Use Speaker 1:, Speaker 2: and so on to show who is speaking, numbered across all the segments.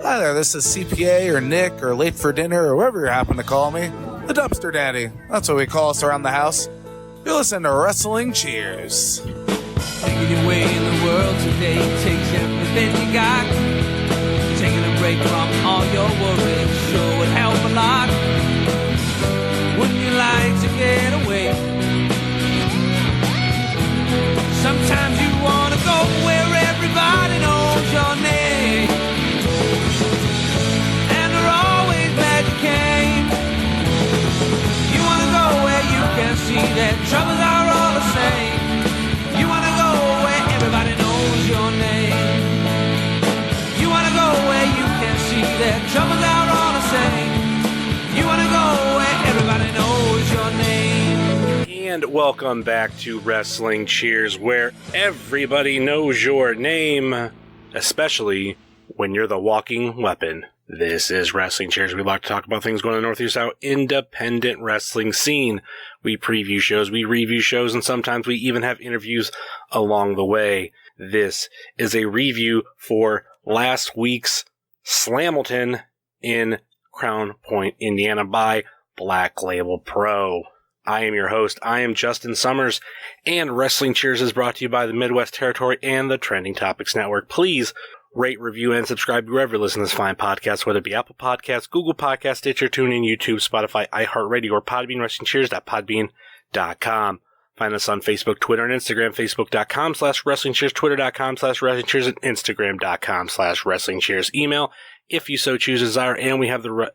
Speaker 1: Hi there, this is CPA or Nick or Late for Dinner or whatever you happen to call me. The Dumpster Daddy. That's what we call us around the house. You're listening to Wrestling Cheers.
Speaker 2: Making your way in the world today takes everything you got. Taking a break from all your worries sure would help a lot. Wouldn't you like to get away? Sometimes you want to go where everybody knows your name, and they're always glad you came. You want to go where you can see that troubles are all the same. You want to go where everybody knows your name. You want to go where you can see that troubles are all the same. You want to go where everybody knows your name.
Speaker 3: And welcome back to Wrestling Cheers, where everybody knows your name, especially when you're the walking weapon. This is Wrestling Cheers. We like to talk about things going on the North, East, South, independent wrestling scene. We preview shows, we review shows, and sometimes we even have interviews along the way. This is a review for last week's Slamilton in Crown Point, Indiana by Black Label Pro. I am your host. I am Justin Summers, and Wrestling Cheers is brought to you by the Midwest Territory and the Trending Topics Network. Please rate, review, and subscribe wherever you listen to this fine podcast, whether it be Apple Podcasts, Google Podcasts, Stitcher, TuneIn, YouTube, Spotify, iHeartRadio, or Podbean, WrestlingCheers.podbean.com. Find us on Facebook, Twitter, and Instagram, Facebook.com/WrestlingCheers, Twitter.com/WrestlingCheers, and Instagram.com/WrestlingCheers. Email, if you so choose, desire, and we have the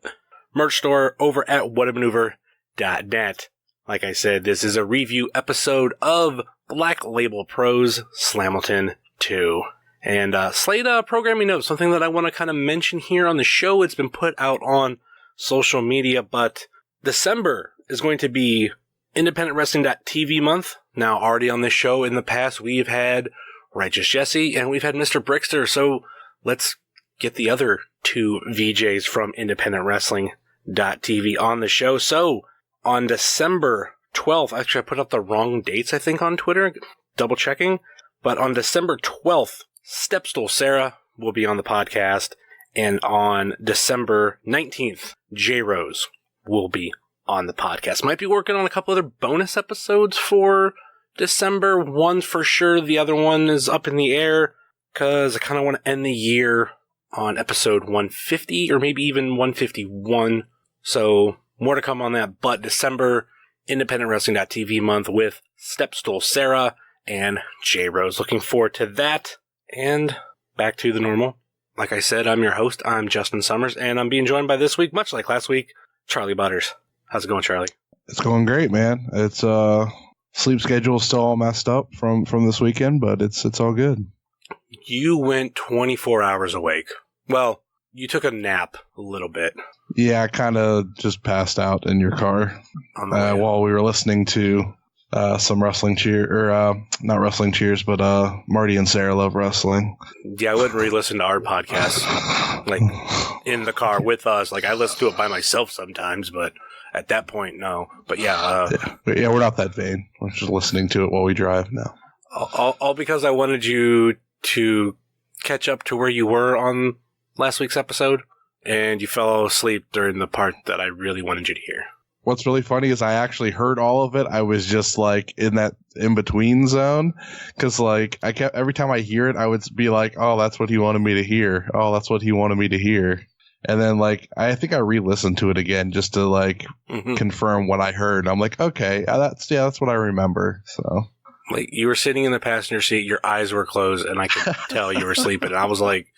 Speaker 3: merch store over at whatamaneuver.net. Like I said, this is a review episode of Black Label Pro's Slamilton 2. And slight programming note, something that I want to kind of mention here on the show. It's been put out on social media, but December is going to be Independent Wrestling.tv month. Now, already on this show in the past, we've had Righteous Jesse and we've had Mr. Brickster. So let's get the other two VJs from Independent Wrestling.tv on the show. So on December 12th, actually I put up the wrong dates, I think, on Twitter, double checking. But on December 12th, Stepstool Sarah will be on the podcast. And on December 19th, J-Rose will be on the podcast. Might be working on a couple other bonus episodes for December. One for sure. The other one is up in the air because I kind of want to end the year on episode 150 or maybe even 151. So more to come on that. But December, Independent Wrestling.tv month with Stepstool Sarah and J-Rose. Looking forward to that. And back to the normal. Like I said, I'm your host. I'm Justin Summers, and I'm being joined by this week, much like last week, Charly Butters. How's it going, Charly?
Speaker 4: It's going great, man. It's sleep schedule is still all messed up from this weekend, but it's all good.
Speaker 3: You went 24 hours awake. Well, you took a nap a little bit.
Speaker 4: Yeah, I kind of just passed out in your car while we were listening to some Wrestling Cheer, or not Wrestling Cheers, but Marty and Sarah Love Wrestling.
Speaker 3: Yeah, I wouldn't re-listen to our podcast, like, in the car with us. Like, I listen to it by myself sometimes, but at that point, no. But yeah.
Speaker 4: Yeah, we're not that vain. We're just listening to it while we drive now.
Speaker 3: All because I wanted you to catch up to where you were on last week's episode, and you fell asleep during the part that I really wanted you to hear.
Speaker 4: What's really funny is I actually heard all of it. I was just like in that in-between zone because like I kept, every time I hear it, I would be like, oh, that's what he wanted me to hear. Oh, that's what he wanted me to hear. And then like, I think I re-listened to it again just to like confirm what I heard. And I'm like, okay, that's what I remember. So
Speaker 3: like you were sitting in the passenger seat, your eyes were closed and I could tell you were sleeping. And I was like,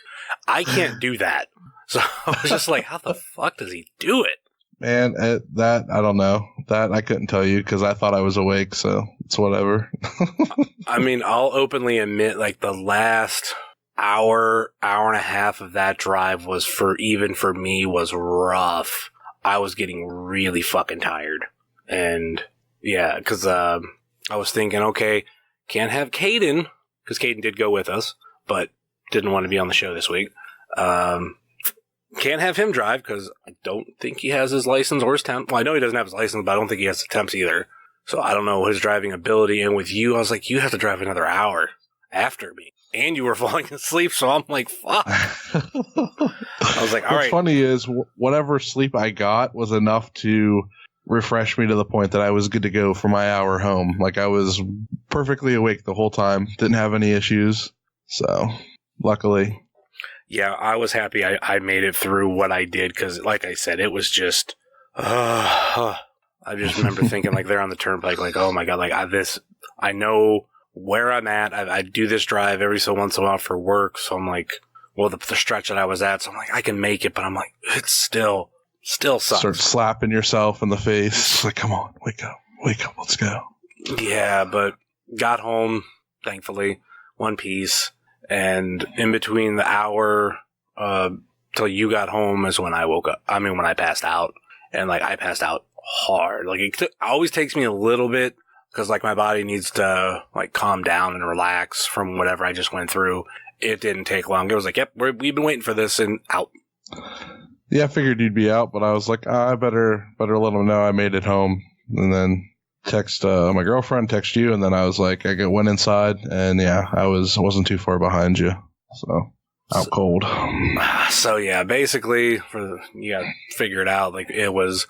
Speaker 3: I can't do that. So I was just like, how the fuck does he do it?
Speaker 4: Man, that, I don't know. That I couldn't tell you because I thought I was awake, so it's whatever.
Speaker 3: I mean, I'll openly admit, like, the last hour and a half of that drive was, for me, was rough. I was getting really fucking tired. And, yeah, because I was thinking, okay, can't have Caden, because Caden did go with us, but didn't want to be on the show this week. Can't have him drive because I don't think he has his license or his temp. Well, I know he doesn't have his license, but I don't think he has the temps either. So I don't know his driving ability. And with you, I was like, you have to drive another hour after me. and you were falling asleep, so I'm like, fuck. I was like, all right.
Speaker 4: What's funny is whatever sleep I got was enough to refresh me to the point that I was good to go for my hour home. Like, I was perfectly awake the whole time, didn't have any issues. So, luckily.
Speaker 3: Yeah, I was happy I made it through what I did, because, like I said, it was just, I just remember thinking, like, they're on the turnpike, like, oh my God, like, I know where I'm at. I do this drive every so once in a while for work, so I'm like, well, the stretch that I was at, so I'm like, I can make it, but I'm like, it's still sucks.
Speaker 4: Start slapping yourself in the face. Like, come on, wake up, let's go.
Speaker 3: Yeah, but got home, thankfully, one piece, and in between the hour till you got home is when I woke up. I mean, when I passed out, and like I passed out hard. Like it always takes me a little bit because like my body needs to like calm down and relax from whatever I just went through. It didn't take long. It was like, yep, we've been waiting for this, and out.
Speaker 4: Yeah, I figured you'd be out, but I was like, I better let them know I made it home, and then text my girlfriend, text you, and then I was like, went inside, and yeah, I wasn't too far behind you, so out cold.
Speaker 3: So yeah, basically, you got to figure it out. Like it's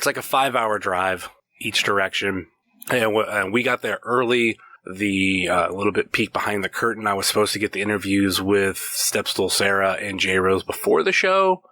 Speaker 3: like a 5-hour drive each direction, and we got there early. The little bit peek behind the curtain, I was supposed to get the interviews with Stepstool Sarah and J Rose before the show.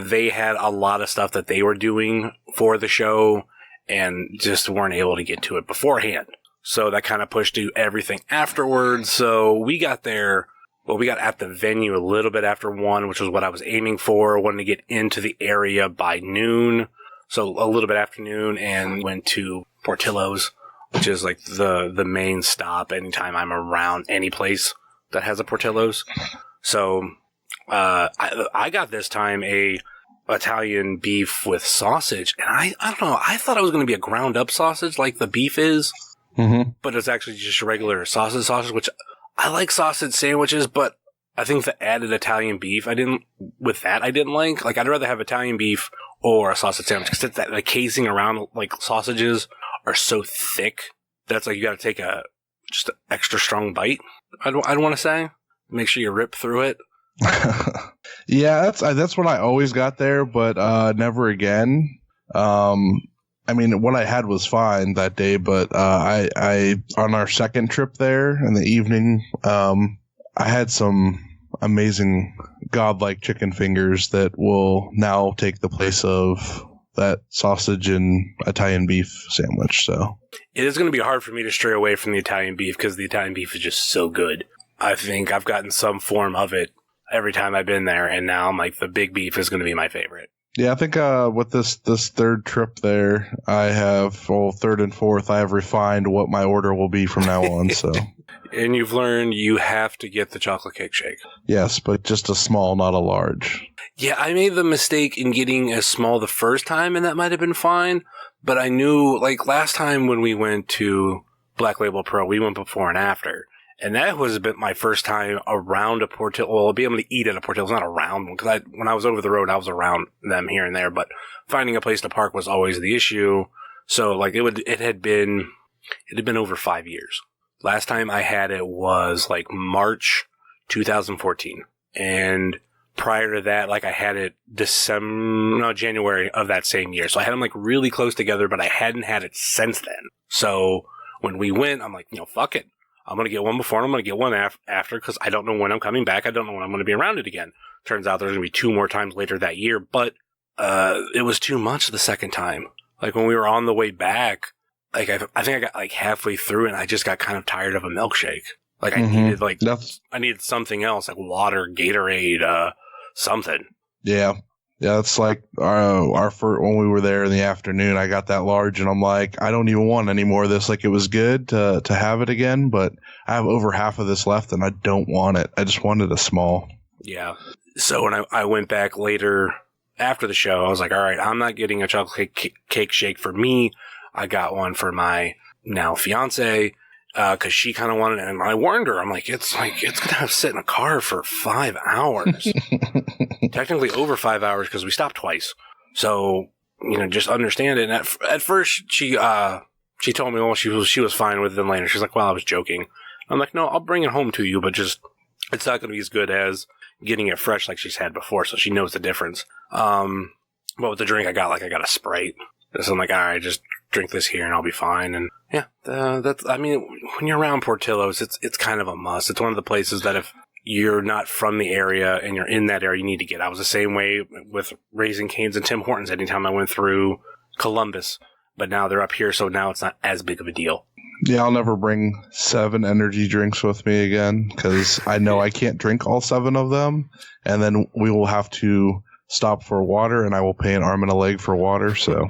Speaker 3: They had a lot of stuff that they were doing for the show and just weren't able to get to it beforehand. So that kind of pushed to everything afterwards. So we got there, we got at the venue a little bit after 1, which was what I was aiming for. I wanted to get into the area by noon. So a little bit after noon, and went to Portillo's, which is like the main stop anytime I'm around any place that has a Portillo's. So I got this time a Italian beef with sausage, and I don't know, I thought it was going to be a ground up sausage like the beef is, but it's actually just a regular sausage, which I like sausage sandwiches, but I think the added Italian beef I didn't like. Like, I'd rather have Italian beef or a sausage sandwich, because the casing around like sausages are so thick that's like you got to take just an extra strong bite. I'd want to say, make sure you rip through it.
Speaker 4: Yeah, that's what I always got there, but never again. I mean, what I had was fine that day, but I on our second trip there in the evening, I had some amazing godlike chicken fingers that will now take the place of that sausage and Italian beef sandwich. So
Speaker 3: it is going to be hard for me to stray away from the Italian beef, because the Italian beef is just so good. I think I've gotten some form of it every time I've been there, and now I'm like, the big beef is going to be my favorite.
Speaker 4: Yeah, I think with this third trip there, I have, third and fourth, I have refined what my order will be from now on. So,
Speaker 3: and you've learned you have to get the chocolate cake shake.
Speaker 4: Yes, but just a small, not a large.
Speaker 3: Yeah, I made the mistake in getting a small the first time, and that might have been fine. But I knew, like, last time when we went to Black Label Pro, we went before and after. And that was a bit my first time around a Portillo. Well, being able to eat at a Portillo, not around one, because when I was over the road, I was around them here and there. But finding a place to park was always the issue. So, like, it had been over 5 years. Last time I had it was like March 2014, and prior to that, like, I had it January of that same year. So I had them like really close together, but I hadn't had it since then. So when we went, I'm like, fuck it. I'm going to get one before and I'm going to get one after, because I don't know when I'm coming back. I don't know when I'm going to be around it again. Turns out there's going to be 2 more times later that year, but it was too much the second time. Like, when we were on the way back, like, I think I got like halfway through and I just got kind of tired of a milkshake. Like, I needed something else, like water, Gatorade, something.
Speaker 4: Yeah. Yeah, it's like our first, when we were there in the afternoon, I got that large, and I'm like, I don't even want any more of this. Like, it was good to have it again, but I have over half of this left, and I don't want it. I just wanted a small.
Speaker 3: Yeah. So when I went back later after the show, I was like, all right, I'm not getting a chocolate cake shake for me. I got one for my now fiance, because she kind of wanted it, and I warned her. I'm like, it's going to have to sit in a car for 5 hours. Technically over 5 hours, because we stopped twice. So, just understand it. And at first, she told me, well, she was fine with it. Then later, she's like, well, I was joking. I'm like, no, I'll bring it home to you, but just it's not going to be as good as getting it fresh like she's had before, so she knows the difference. But with the drink, I got a Sprite. So I'm like, all right, just drink this here and I'll be fine. And yeah, when you're around Portillo's, it's kind of a must. It's one of the places that if you're not from the area and you're in that area, you need to get. I was the same way with Raising Cane's and Tim Hortons anytime I went through Columbus. But now they're up here, so now it's not as big of a deal.
Speaker 4: Yeah, I'll never bring 7 energy drinks with me again because I know I can't drink all 7 of them. And then we will have to stop for water, and I will pay an arm and a leg for water. So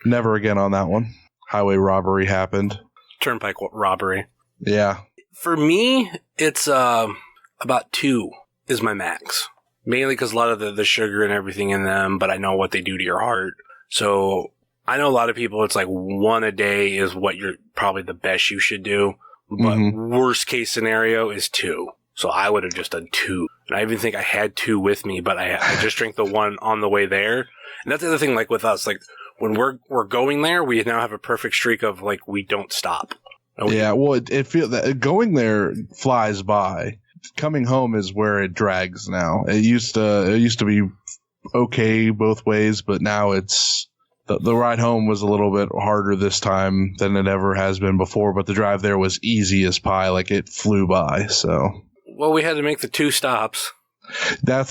Speaker 4: never again on that one. Highway robbery happened.
Speaker 3: Turnpike robbery.
Speaker 4: Yeah.
Speaker 3: For me, it's about 2 is my max. Mainly because a lot of the sugar and everything in them, but I know what they do to your heart. So I know a lot of people, it's like 1 a day is what you're probably the best you should do. But worst case scenario is 2. So I would have just done 2. And I even think I had 2 with me, but I just drank the 1 on the way there. And that's the other thing, like with us, like when we're going there, we now have a perfect streak of like, we don't stop.
Speaker 4: Yeah. Well, it feels that going there flies by. Coming home is where it drags now. It used to be okay both ways, but now it's the ride home was a little bit harder this time than it ever has been before, but the drive there was easy as pie. Like it flew by. So.
Speaker 3: Well, we had to make the 2 stops.
Speaker 4: I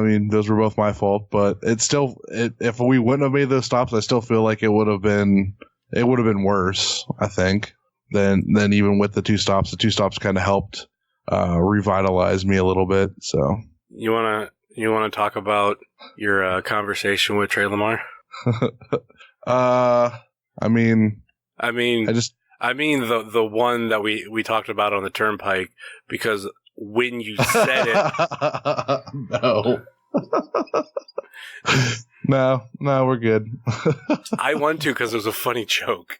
Speaker 4: mean, those were both my fault, but it's still, if we wouldn't have made those stops, I still feel like it would have been worse, I think, than even with the 2 stops. The 2 stops kind of helped revitalize me a little bit. So
Speaker 3: you want to talk about your conversation with Trey Lamar?
Speaker 4: I mean
Speaker 3: the one that we talked about on the Turnpike, because when you said it,
Speaker 4: no, we're good.
Speaker 3: I want to because it was a funny joke.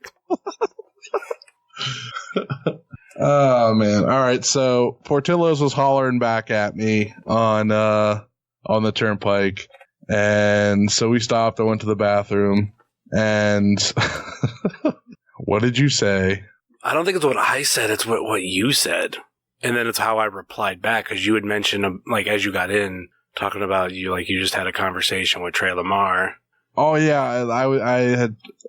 Speaker 4: Oh man! All right, so Portillo's was hollering back at me on the Turnpike, and so we stopped. I went to the bathroom, and what did you say?
Speaker 3: I don't think it's what I said. It's what you said, and then it's how I replied back, because you had mentioned, like, as you got in, talking about you just had a conversation with Trey Lamar.
Speaker 4: Oh yeah,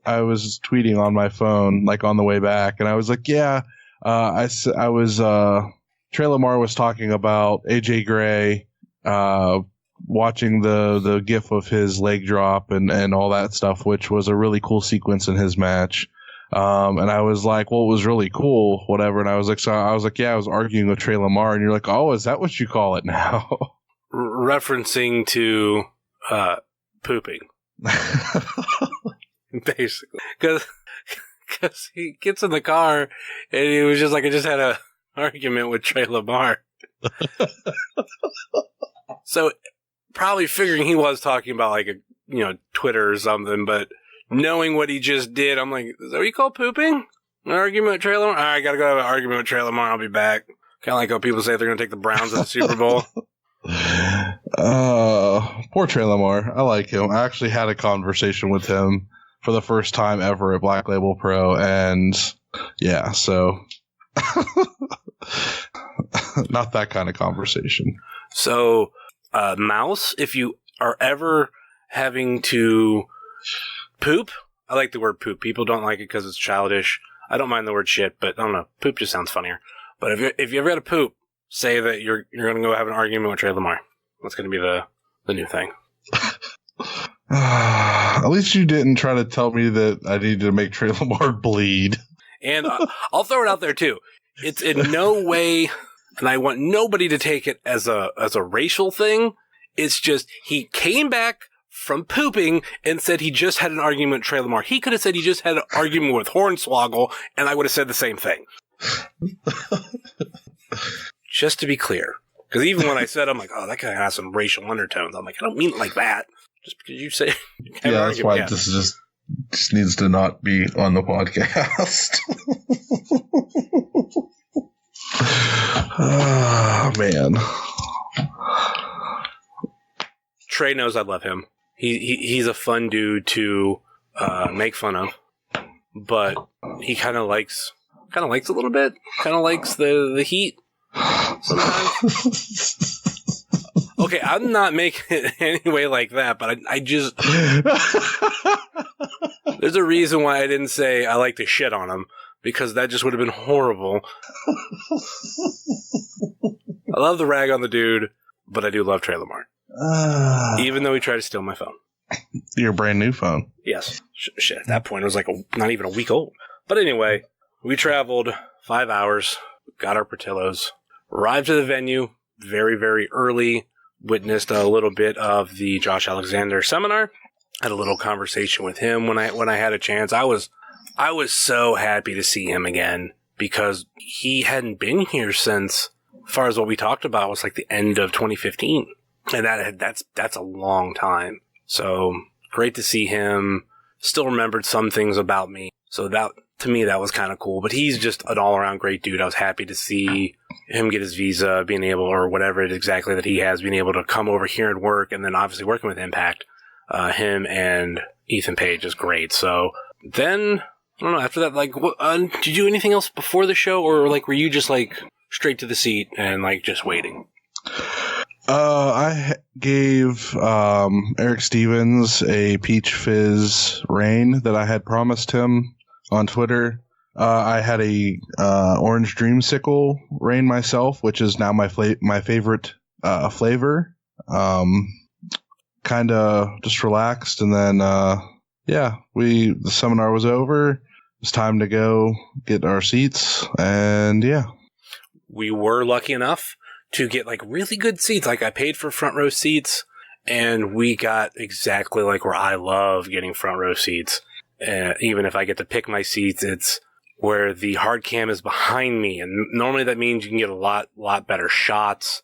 Speaker 4: I was tweeting on my phone like on the way back, and I was like, yeah. I was Trey Lamar was talking about AJ Gray watching the gif of his leg drop and all that stuff, which was a really cool sequence in his match. And I was like, well, it was really cool, whatever. And I was like, yeah, I was arguing with Trey Lamar, and you're like, oh, is that what you call it now?
Speaker 3: Referencing to pooping, basically, because he gets in the car and he was just like, I just had a argument with Trey Lamar. So probably figuring he was talking about like Twitter or something, but knowing what he just did, I'm like, is that what you call pooping? An argument with Trey Lamar? All right, I gotta go have an argument with Trey Lamar. I'll be back. Kind of like how people say they're gonna take the Browns in the Super Bowl.
Speaker 4: Poor Trey Lamar. I like him. I actually had a conversation with him for the first time ever at Black Label Pro, and yeah, so not that kind of conversation.
Speaker 3: So, Mouse, if you are ever having to poop, I like the word poop. People don't like it because it's childish. I don't mind the word shit, but I don't know. Poop just sounds funnier. But if you ever got to poop, say that you're going to go have an argument with Trey Lamar. That's going to be the new thing.
Speaker 4: At least you didn't try to tell me that I needed to make Trey Lamar bleed.
Speaker 3: And I'll throw it out there too. It's in no way, and I want nobody to take it as a racial thing. It's just he came back from pooping and said he just had an argument with Trey Lamar. He could have said he just had an argument with Hornswoggle, and I would have said the same thing. Just to be clear. Because even when I said, I'm like, oh, that guy has some racial undertones. I'm like, I don't mean it like that. Just because you say...
Speaker 4: Yeah, that's why this is just needs to not be on the podcast. Oh, man.
Speaker 3: Trey knows I love him. He's a fun dude to make fun of. But he kind of likes a little bit. Kind of likes the heat. sometimes. Okay, I'm not making it anyway like that, but I just... There's a reason why I didn't say I like to shit on him, because that just would have been horrible. I love the rag on the dude, but I do love Trey Lamar. Even though he tried to steal my phone.
Speaker 4: Your brand new phone.
Speaker 3: Yes. Shit, at that point, it was like not even a week old. But anyway, we traveled 5 hours, got our Portillos, arrived to the venue very, very early, witnessed a little bit of the Josh Alexander seminar, had a little conversation with him when I had a chance. I was so happy to see him again, because he hadn't been here since, as far as what we talked about, was like the end of 2015. And that's a long time. So great to see him. Still remembered some things about me. So that, to me, that was kind of cool. But he's just an all-around great dude. I was happy to see him get his visa, being able, or whatever it is exactly that he has, being able to come over here and work, and then obviously working with Impact. Him and Ethan Page is great. So then, I don't know, after that, like, did you do anything else before the show, or like were you just like straight to the seat and like just waiting?
Speaker 4: I gave Eric Stevens a Peach Fizz rain that I had promised him on Twitter. I had a Orange Dreamsicle rain myself, which is now my favorite flavor. Kind of just relaxed, and then the seminar was over. It was time to go get our seats, and yeah.
Speaker 3: We were lucky enough to get like really good seats. Like I paid for front row seats, and we got exactly like where I love getting front row seats. Even if I get to pick my seats, it's where the hard cam is behind me, and normally that means you can get a lot better shots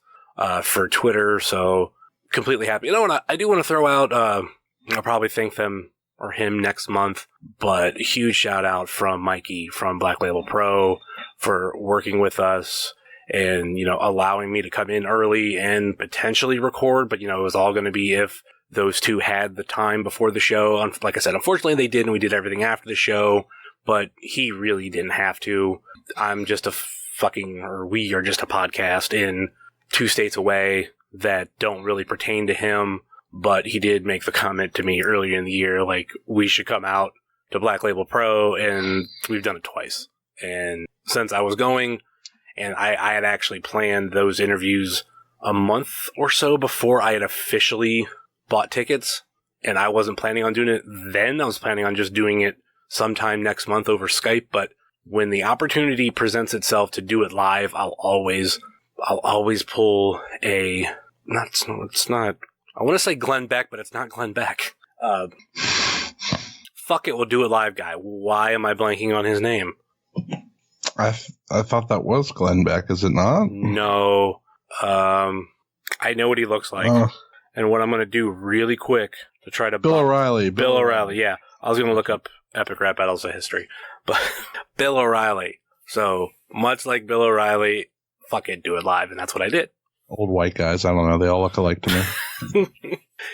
Speaker 3: for Twitter. So completely happy. You know what? I do want to throw out. I'll probably thank them or him next month, but a huge shout out from Mikey from Black Label Pro for working with us and, allowing me to come in early and potentially record. But, it was all going to be if those two had the time before the show. Like I said, unfortunately they did, and we did everything after the show, but he really didn't have to. I'm just we are just a podcast in 2 states away that don't really pertain to him. But he did make the comment to me earlier in the year, like, we should come out to Black Label Pro, and we've done it twice. And since I was going, and I had actually planned those interviews a month or so before I had officially bought tickets, and I wasn't planning on doing it then. I was planning on just doing it sometime next month over Skype. But when the opportunity presents itself to do it live, I'll always pull a, it's not, I want to say Glenn Beck, but it's not Glenn Beck. Fuck it, we'll do it live guy. Why am I blanking on his name?
Speaker 4: I thought that was Glenn Beck, is it not?
Speaker 3: No. I know what he looks like. And what I'm going to do really quick to try to...
Speaker 4: Bill O'Reilly.
Speaker 3: Bill O'Reilly, yeah. I was going to look up Epic Rap Battles of History. But Bill O'Reilly. So, much like Bill O'Reilly, fuck it, do it live. And that's what I did.
Speaker 4: Old white guys, I don't know. They all look alike to me.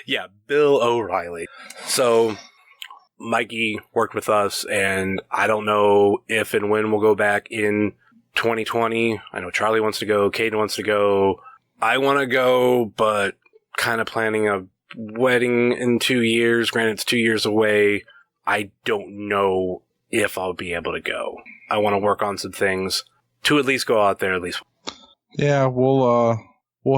Speaker 3: Yeah, Bill O'Reilly. So, Mikey worked with us, and I don't know if and when we'll go back in 2020. I know Charly wants to go, Caden wants to go, I want to go, but kind of planning a wedding in 2 years. Granted, it's 2 years away. I don't know if I'll be able to go. I want to work on some things to at least go out there at least.
Speaker 4: Yeah, we'll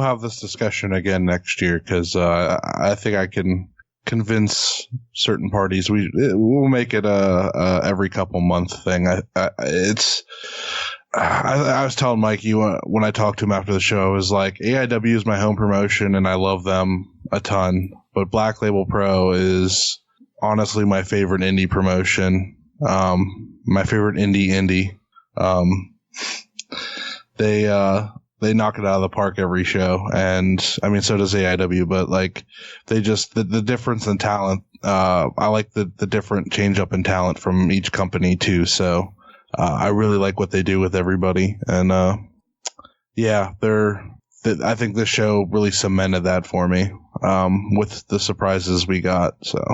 Speaker 4: have this discussion again next year, because I think I can convince certain parties. We'll make it a every couple month thing. I was telling Mikey when I talked to him after the show, I was like, AIW is my home promotion and I love them a ton, but Black Label Pro is honestly my favorite indie promotion. My favorite indie. They knock it out of the park every show, and I mean, so does AIW, but like, they just, the difference in talent, I like the different change up in talent from each company too, so I really like what they do with everybody, and I think this show really cemented that for me, with the surprises we got, so.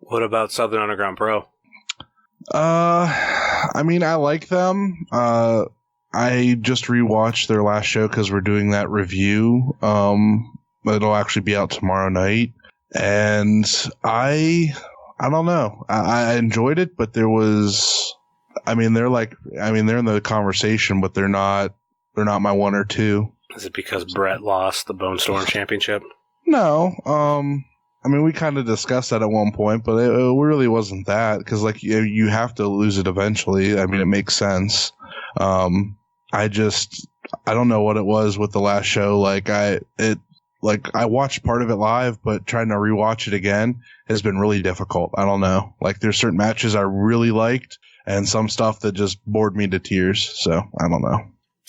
Speaker 3: What about Southern Underground Pro?
Speaker 4: I mean, I like them. I just rewatched their last show because we're doing that review. It'll actually be out tomorrow night, and I don't know. I enjoyed it, but there was. They're in the conversation, but they're not my one or two.
Speaker 3: Is it because Brett lost the Bone Storm Championship?
Speaker 4: No. We kind of discussed that at one point, but it really wasn't that, because you have to lose it eventually. It makes sense. I don't know what it was with the last show. I watched part of it live, but trying to rewatch it again has been really difficult. I don't know. There's certain matches I really liked, and some stuff that just bored me to tears. So I don't know.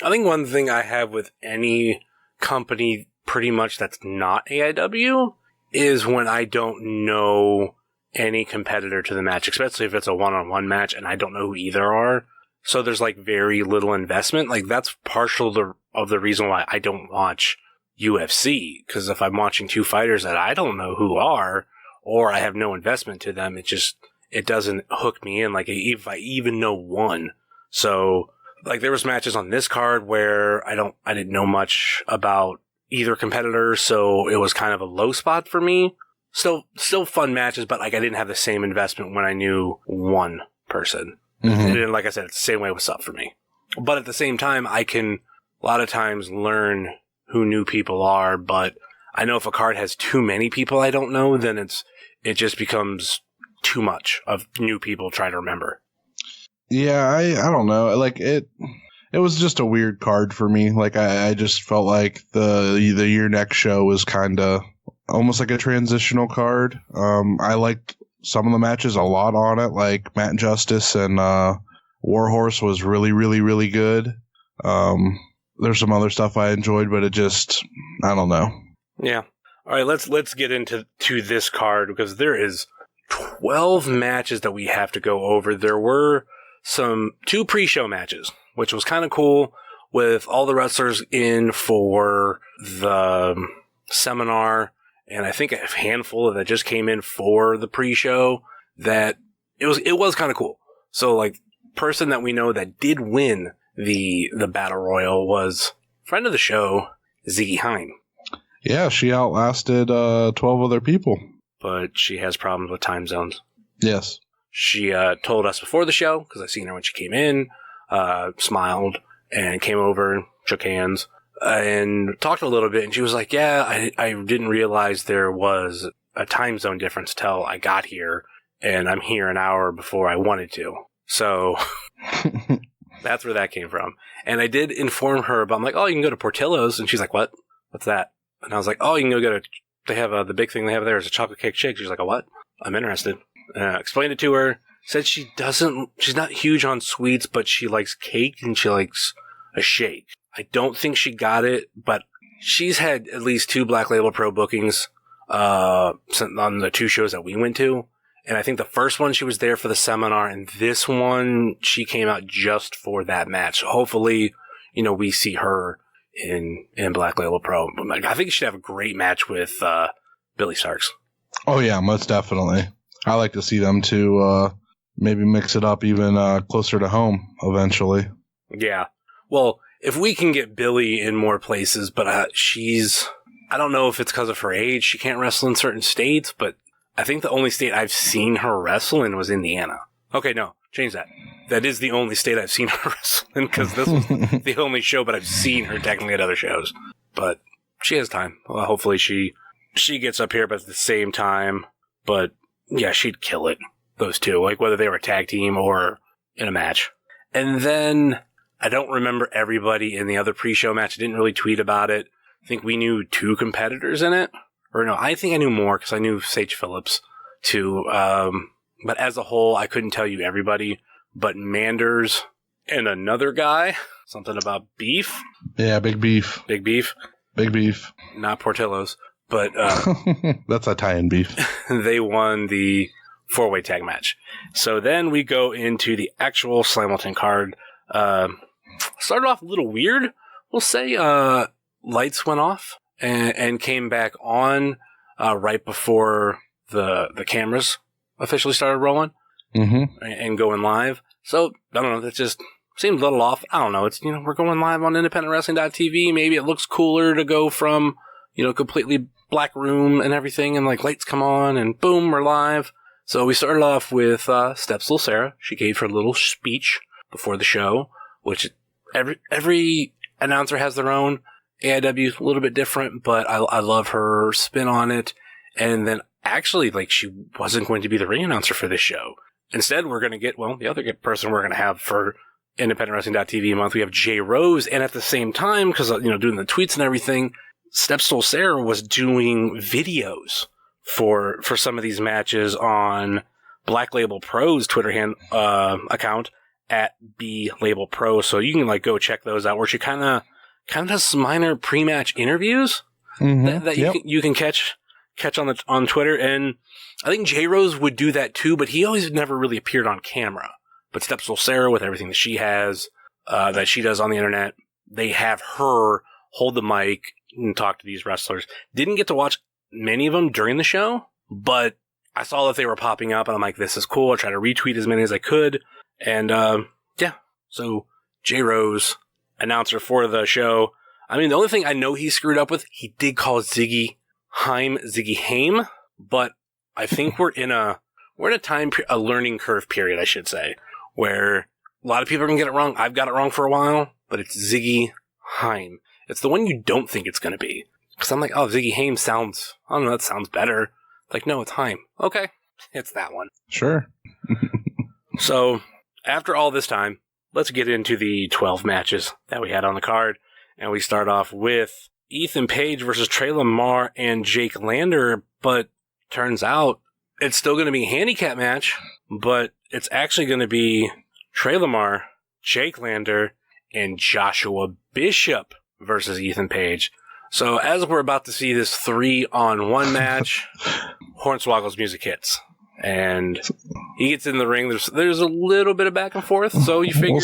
Speaker 3: I think one thing I have with any company pretty much that's not AIW is when I don't know any competitor to the match, especially if it's a one-on-one match and I don't know who either are. So there's very little investment. That's partial of the reason why I don't watch UFC, because if I'm watching two fighters that I don't know who are, or I have no investment to them, it doesn't hook me in if I even know one. So there was matches on this card where I didn't know much about either competitor, so it was kind of a low spot for me. Still fun matches, but I didn't have the same investment when I knew one person. Mm-hmm. And like I said, it's the same way with stuff for me. But at the same time, I can a lot of times learn who new people are, but I know if a card has too many people I don't know, then it just becomes too much of new people trying to remember.
Speaker 4: Yeah, I don't know. It was just a weird card for me. I just felt like the Year Next show was kind of almost like a transitional card. I liked some of the matches a lot on it, like Matt and Justice and Warhorse was really, really, really good. There's some other stuff I enjoyed, but I don't know. Yeah.
Speaker 3: All right, let's get into this card, because there is 12 matches that we have to go over. There were two pre-show matches, which was kind of cool, with all the wrestlers in for the seminar, and I think a handful that just came in for the pre-show. That it was kind of cool. So person that we know that did win the Battle Royal was friend of the show, Ziggy Hine.
Speaker 4: Yeah, she outlasted 12 other people.
Speaker 3: But she has problems with time zones.
Speaker 4: Yes.
Speaker 3: She told us before the show, because I seen her when she came in, smiled, and came over, shook hands, and talked a little bit, and she was like, yeah, I didn't realize there was a time zone difference till I got here, and I'm here an hour before I wanted to. So that's where that came from. And I did inform her about, I'm like, oh, you can go to Portillo's, and she's like, what? What's that? And I was like, oh, you can go get they have the big thing they have there is a chocolate cake shake. She's like, oh, what? I'm interested. Explained it to her. Said she's not huge on sweets, but she likes cake and she likes a shake. I don't think she got it, but she's had at least 2 Black Label Pro bookings on the 2 shows that we went to. And I think the first one she was there for the seminar, and this one she came out just for that match. So hopefully, we see her in Black Label Pro. I think she should have a great match with Billy Starks.
Speaker 4: Oh yeah, most definitely. I like to see them to maybe mix it up even closer to home eventually.
Speaker 3: Yeah. Well, if we can get Billy in more places, but I don't know if it's because of her age, she can't wrestle in certain states, but I think the only state I've seen her wrestle in was Indiana. Okay, no, change that. That is the only state I've seen her wrestle in, because this was the only show, but I've seen her technically at other shows. But she has time. Well, hopefully she gets up here, but at the same time. But yeah, she'd kill it, those two, whether they were a tag team or in a match. And then I don't remember everybody in the other pre-show match. I didn't really tweet about it. I think we knew 2 competitors in it. Or no, I think I knew more, because I knew Sage Phillips too. But as a whole, I couldn't tell you everybody. But Manders and another guy, something about beef.
Speaker 4: Yeah, Big Beef.
Speaker 3: Big Beef.
Speaker 4: Big Beef.
Speaker 3: Not Portillo's, but
Speaker 4: that's Italian beef.
Speaker 3: They won the 4-way tag match. So then we go into the actual Slamilton card. Started off a little weird, we'll say. Lights went off and came back on right before the cameras officially started rolling and going live. So, I don't know, that's just seemed a little off. I don't know. It's, we're going live on independentwrestling.tv. Maybe it looks cooler to go from, completely black room and everything, and like lights come on and boom, we're live. So we started off with Steps Little Sarah. She gave her little speech before the show, which every announcer has their own. AIW is a little bit different, but I love her spin on it. And then actually, like, she wasn't going to be the ring announcer for this show. Instead, we're going to get, the other person we're going to have for independentwrestling.tv month, we have Jay Rose. And at the same time, because, doing the tweets and everything, Steps Little Sarah was doing videos for some of these matches on Black Label Pro's Twitter account at B Label Pro. So you can, like, go check those out, where she kind of does some minor pre-match interviews that you can catch on Twitter. And I think J Rose would do that too, but he always never really appeared on camera. But Steps Little Sarah, with everything that she has, that she does on the internet, they have her hold the mic and talk to these wrestlers. Didn't get to watch many of them during the show, but I saw that they were popping up, and I'm like, this is cool. I tried to retweet as many as I could. And so J Rose, announcer for the show. I mean, the only thing I know he screwed up with, he did call Ziggy Haim, but I think we're in a learning curve period, I should say, where a lot of people are going to get it wrong. I've got it wrong for a while, but it's Ziggy Haim. It's the one you don't think it's going to be. Because I'm like, oh, Ziggy Haim sounds, I don't know, that sounds better. Like, no, it's Haim. Okay, it's that one.
Speaker 4: Sure.
Speaker 3: So, after all this time, let's get into the 12 matches that we had on the card. And we start off with Ethan Page versus Trey Lamar and Jake Lander. But turns out it's still going to be a handicap match, but it's actually going to be Trey Lamar, Jake Lander, and Joshua Bishop versus Ethan Page. So as we're about to see this 3-on-1 match, Hornswoggle's music hits. And he gets in the ring. There's a little bit of back and forth, so you figure...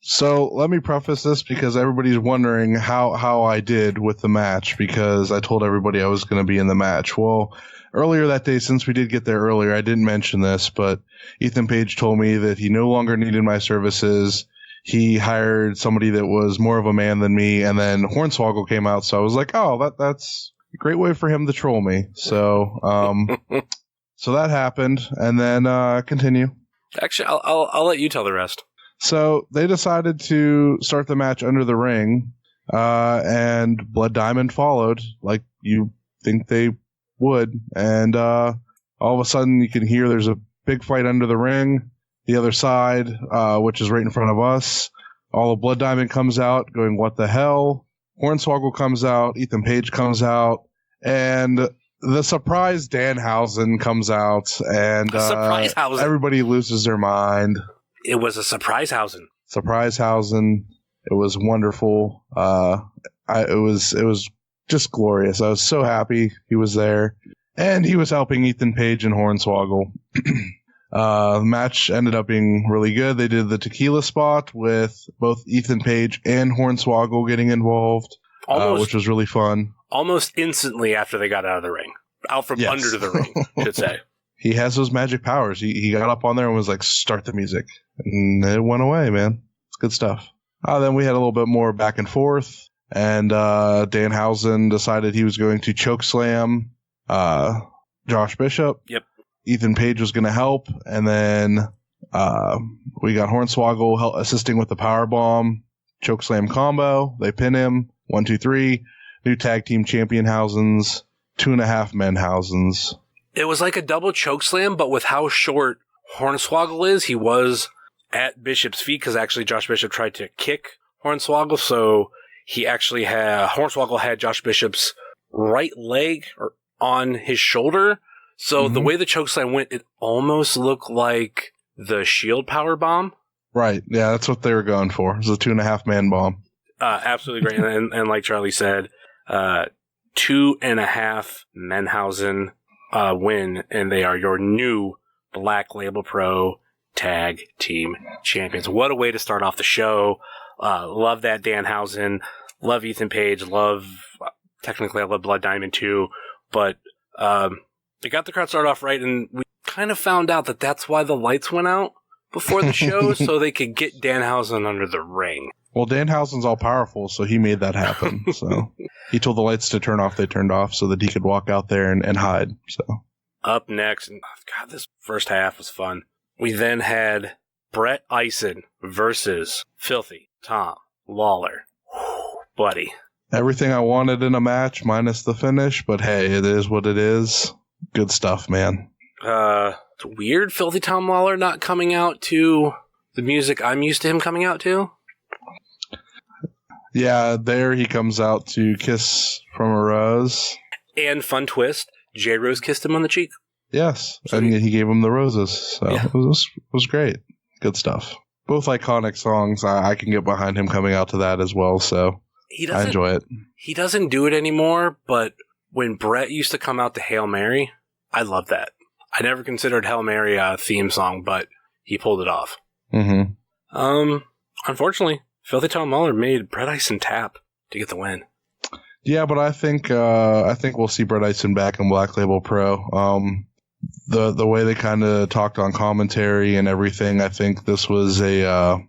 Speaker 4: So let me preface this, because everybody's wondering how I did with the match, because I told everybody I was going to be in the match. Well, earlier that day, since we did get there earlier, I didn't mention this, but Ethan Page told me that he no longer needed my services. He hired somebody that was more of a man than me, and then Hornswoggle came out, so I was like, oh, that's a great way for him to troll me. So so that happened, and then continue.
Speaker 3: Actually, I'll let you tell the rest.
Speaker 4: So they decided to start the match under the ring, and Blood Diamond followed, like you think they would. And all of a sudden, you can hear there's a big fight under the ring. The other side, which is right in front of us, all of Blood Diamond comes out, going, what the hell? Hornswoggle comes out, Ethan Page comes out, and the surprise Danhausen comes out, and everybody loses their mind.
Speaker 3: It was a Surprisehausen.
Speaker 4: Surprisehausen. It was wonderful. It was just glorious. I was so happy he was there, and he was helping Ethan Page and Hornswoggle. The match ended up being really good. They did the tequila spot with both Ethan Page and Hornswoggle getting involved, which was really fun.
Speaker 3: Almost instantly after they got out of the ring. Out from under the ring, I should say.
Speaker 4: He has those magic powers. He got up on there and was like, start the music. And it went away, man. It's good stuff. Then we had a little bit more back and forth. And Danhausen decided he was going to chokeslam Josh Bishop.
Speaker 3: Yep.
Speaker 4: Ethan Page was going to help. And then we got Hornswoggle assisting with the powerbomb chokeslam combo. They pin him. 1, 2, 3. New tag team champion Hausens. 2.5 men Hausens.
Speaker 3: It was like a double chokeslam, but with how short Hornswoggle is, he was at Bishop's feet, because actually Josh Bishop tried to kick Hornswoggle, so he actually Hornswoggle had Josh Bishop's right leg on his shoulder. So the way the chokeslam went, it almost looked like the Shield power bomb. Right. Yeah, that's what they were going for. It was a 2.5 man bomb. Absolutely great. and like Charlie said, 2.5 Menhausen win, and they are your new Black Label Pro Tag Team Champions. What a way to start off the show. Love that Danhausen. Love Ethan Page. Technically I love Blood Diamond too, but it got the crowd started off right, and we kind of found out that that's why the lights went out before the show so they could get Danhausen under the ring.
Speaker 4: Well, Danhausen's all powerful, so he made that happen. So he told the lights to turn off, they turned off so that he could walk out there and hide. So
Speaker 3: up next, and God, this first half was fun. We then had Brett Eisen versus Filthy Tom Lawler. Whew, buddy.
Speaker 4: Everything I wanted in a match, minus the finish, but hey, it is what it is. Good stuff, man.
Speaker 3: It's weird, Filthy Tom Lawler not coming out to the music I'm used to him coming out to.
Speaker 4: Yeah, there he comes out to Kiss from a Rose.
Speaker 3: And fun twist, J. Rose kissed him on the cheek.
Speaker 4: Yes, and he gave him the roses. So
Speaker 3: Yeah.
Speaker 4: it was great. Good stuff. Both iconic songs. I can get behind him coming out to that as well, so I enjoy it.
Speaker 3: He doesn't do it anymore, but when Brett used to come out to Hail Mary, I loved that. I never considered Hail Mary a theme song, but he pulled it off.
Speaker 4: Mm-hmm.
Speaker 3: Unfortunately, Filthy Tom Lawler made Brett Eisen tap to get the win.
Speaker 4: Yeah, but I think we'll see Brett Eisen back in Black Label Pro. The way they kind of talked on commentary and everything, I think this was a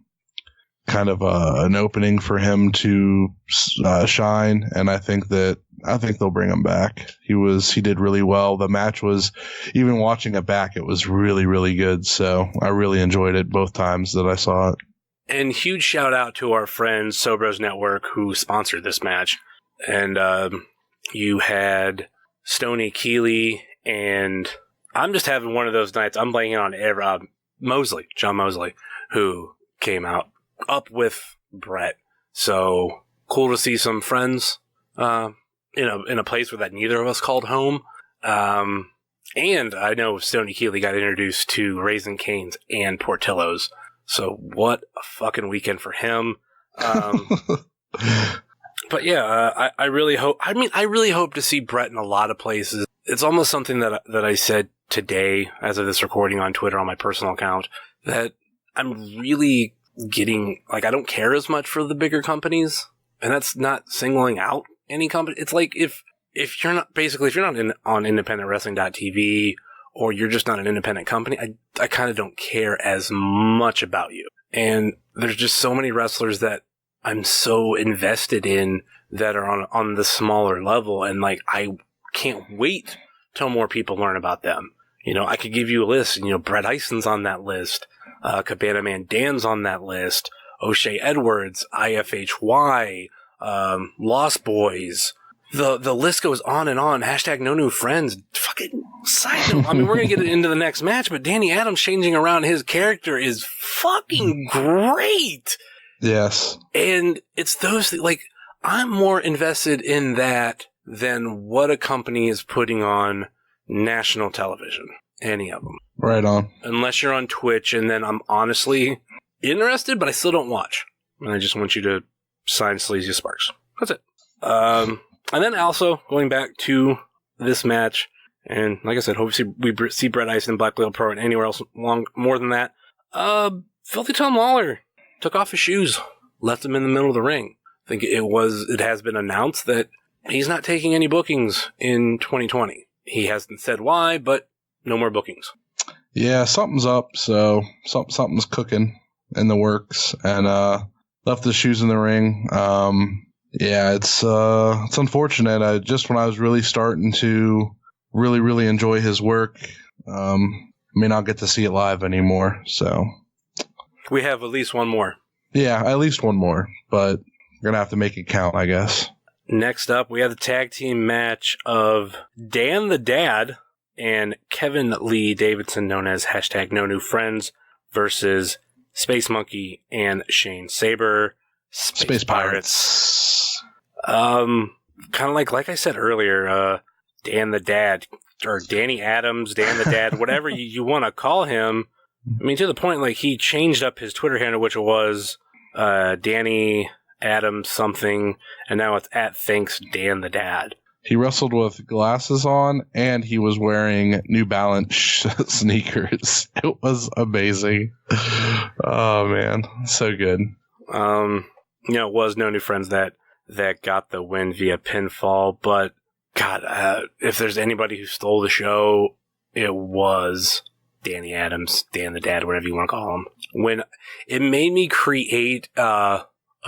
Speaker 4: kind of an opening for him to shine, and I think they'll bring him back. He did really well. The match was, even watching it back, it was really, really good. So I really enjoyed it both times that I saw it.
Speaker 3: And huge shout out to our friends Sobros Network who sponsored this match. And you had Stoney Keeley, and I'm just having one of those nights. I'm blanking on John Mosley, who came out up with Brett. So cool to see some friends in a place where that neither of us called home. And I know Stoney Keeley got introduced to Raising Cane's and Portillo's. So what a fucking weekend for him. But yeah, I really hope to see Brett in a lot of places. It's almost something that I said today, as of this recording, on Twitter on my personal account, that I'm really getting, like, I don't care as much for the bigger companies, and that's not singling out any company. It's like if you're not on independentwrestling.tv, or you're just not an independent company, I kind of don't care as much about you. And there's just so many wrestlers that I'm so invested in that are on the smaller level, and like I can't wait till more people learn about them. You know, I could give you a list. You know, Brett Eisen's on that list. Cabana Man Dan's on that list. O'Shea Edwards, IFHY, Lost Boys. The list goes on and on. # no new friends. Fucking side note. I mean, we're going to get into the next match, but Danny Adams changing around his character is fucking great.
Speaker 4: Yes.
Speaker 3: And it's those, like, I'm more invested in that than what a company is putting on national television. Any of them.
Speaker 4: Right on.
Speaker 3: Unless you're on Twitch, and then I'm honestly interested, but I still don't watch. And I just want you to sign Sleazy Sparks. That's it. And then also, going back to this match, and like I said, hopefully we see Brett Eisen in Black Label Pro and anywhere else more than that. Filthy Tom Lawler took off his shoes, left him in the middle of the ring. I think it has been announced that he's not taking any bookings in 2020. He hasn't said why, but no more bookings.
Speaker 4: Yeah, something's up, so something's cooking in the works, and left his shoes in the ring. Yeah, it's unfortunate. Just when I was really starting to really, really enjoy his work, may not get to see it live anymore. So
Speaker 3: we have at least one more.
Speaker 4: Yeah, at least one more, but we're gonna have to make it count, I guess.
Speaker 3: Next up, we have the tag team match of Dan the Dad and Kevin Lee Davidson, known as # no new friends, versus Space Monkey and Shane Saber. Space Pirates. Kind of like I said earlier, Dan the Dad, or Danny Adams, Dan the Dad, whatever you want to call him. I mean, to the point, like, he changed up his Twitter handle, which was Danny Adams something, and now it's @thanks Dan the Dad.
Speaker 4: He wrestled with glasses on, and he was wearing New Balance sneakers. It was amazing. Oh, man. So good.
Speaker 3: It was No New Friends that got the win via pinfall, but God, if there's anybody who stole the show, it was Danny Adams, Dan the Dad, whatever you want to call him. When it made me create a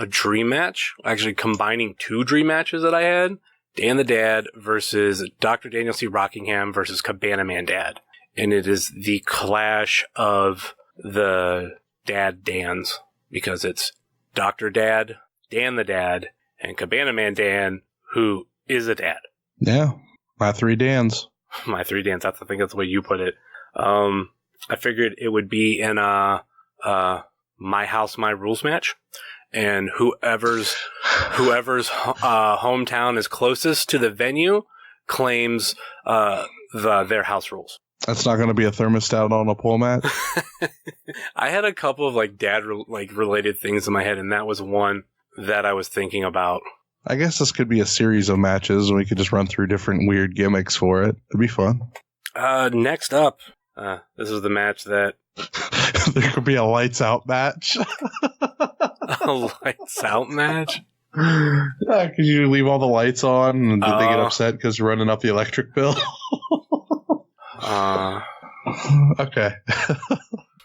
Speaker 3: dream match, actually combining 2 dream matches that I had. Dan the Dad versus Dr. Daniel C. Rockingham versus Cabana Man Dad. And it is the clash of the Dad Dans, because it's Dr. Dad, Dan the Dad, and Cabana Man Dan, who is a dad.
Speaker 4: Yeah, my 3 Dans.
Speaker 3: My 3 Dans, I think that's the way you put it. I figured it would be in a My House, My Rules match. And whoever's hometown is closest to the venue claims their house rules.
Speaker 4: That's not going to be a thermostat on a pole match.
Speaker 3: I had a couple of dad related things in my head, and that was one that I was thinking about.
Speaker 4: I guess this could be a series of matches, and we could just run through different weird gimmicks for it. It'd be fun.
Speaker 3: Next up, this is the match that
Speaker 4: there could be a lights out match.
Speaker 3: A lights out match?
Speaker 4: Yeah, could you leave all the lights on and did they get upset because you're running up the electric bill? Okay.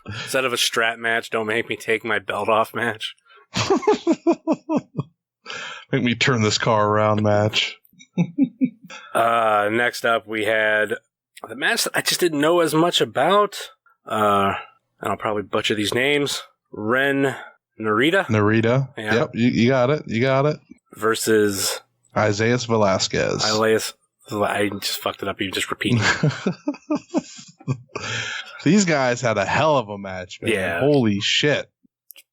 Speaker 3: Instead of a strap match, don't make me take my belt off match.
Speaker 4: Make me turn this car around match.
Speaker 3: Next up, we had the match that I just didn't know as much about. And I'll probably butcher these names. Ren Narita. Yeah.
Speaker 4: Yep, you got it. You got it.
Speaker 3: Versus
Speaker 4: Isaias Velasquez.
Speaker 3: I just fucked it up. You just repeating.
Speaker 4: These guys had a hell of a match, man.
Speaker 3: Yeah.
Speaker 4: Holy shit.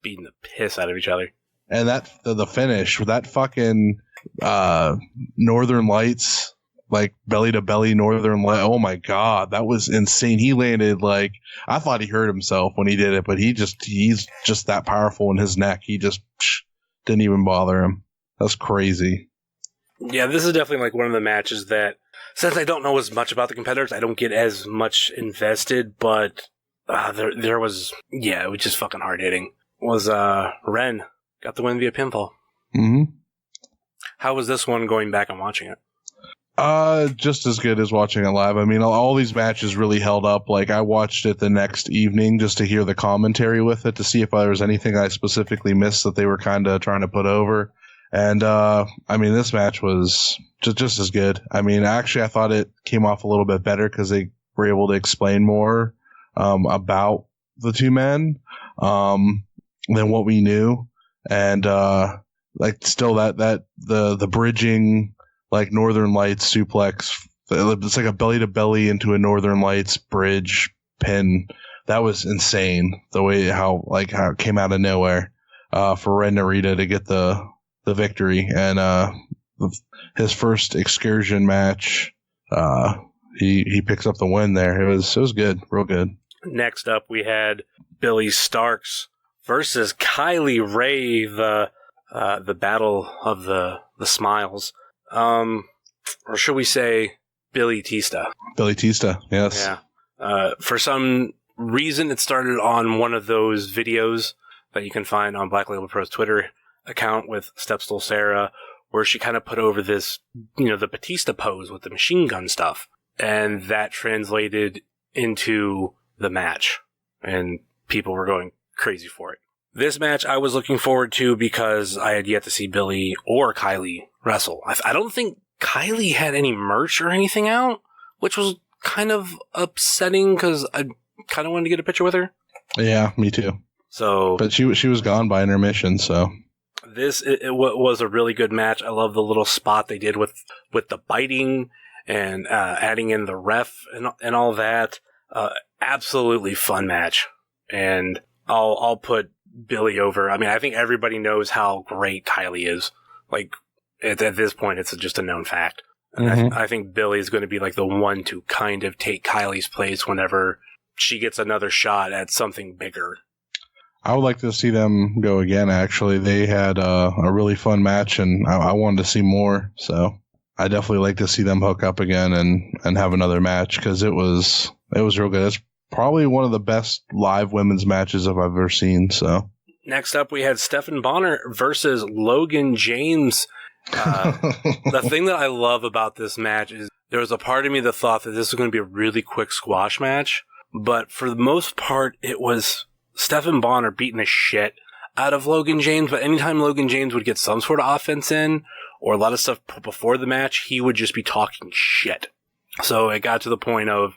Speaker 3: Beating the piss out of each other.
Speaker 4: And the finish with that fucking Northern Lights, belly to belly Northern Light. Oh my God, that was insane. He landed I thought he hurt himself when he did it, but he's just that powerful in his neck. He just didn't even bother him. That's crazy.
Speaker 3: Yeah, this is definitely one of the matches that, since I don't know as much about the competitors, I don't get as much invested, but there was, it was just fucking hard hitting. Was Ren got the win via pinfall.
Speaker 4: Mm-hmm.
Speaker 3: How was this one going back and watching it?
Speaker 4: Just as good as watching it live. I mean, all these matches really held up. I watched it the next evening just to hear the commentary with it, to see if there was anything I specifically missed that they were kind of trying to put over. And, I mean, this match was just as good. I mean, actually, I thought it came off a little bit better because they were able to explain more, about the 2 men, than what we knew. And, still the bridging, Northern Lights suplex, it's like a belly to belly into a Northern Lights bridge pin. That was insane. The way how it came out of nowhere, for Ren Narita to get the victory, and his first excursion match, he picks up the win there. It was good, real good.
Speaker 3: Next up, we had Billy Starks versus Kylie Ray, the battle of the smiles, or should we say Billy Tista?
Speaker 4: Billy Tista, yes.
Speaker 3: Yeah. For some reason, it started on one of those videos that you can find on Black Label Pro's Twitter account with Stepstool Sarah, where she kind of put over this, the Batista pose with the machine gun stuff, and that translated into the match, and people were going crazy for it. This match I was looking forward to because I had yet to see Billy or Kylie wrestle. I don't think Kylie had any merch or anything out, which was kind of upsetting because I kind of wanted to get a picture with her.
Speaker 4: Yeah, me too.
Speaker 3: So,
Speaker 4: but she was gone by intermission, so.
Speaker 3: This it was a really good match. I love the little spot they did with the biting and adding in the ref and all that. Absolutely fun match, and I'll put Billy over. I mean, I think everybody knows how great Kylie is. At this point, it's just a known fact. And I think Billy is going to be the one to kind of take Kylie's place whenever she gets another shot at something bigger.
Speaker 4: I would like to see them go again, actually. They had a really fun match, and I wanted to see more. So I definitely like to see them hook up again and have another match, because it was real good. It's probably one of the best live women's matches I've ever seen. So
Speaker 3: next up, we had Stephan Bonner versus Logan James. The thing that I love about this match is there was a part of me that thought that this was going to be a really quick squash match, but for the most part, it was Stephen Bonner beating the shit out of Logan James. But anytime Logan James would get some sort of offense in, or a lot of stuff before the match, he would just be talking shit. So it got to the point of,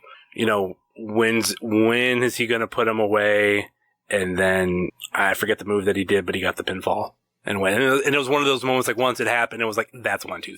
Speaker 3: when is he going to put him away? And then I forget the move that he did, but he got the pinfall and went. And it was one of those moments, like, once it happened, it was like, that's 1-2.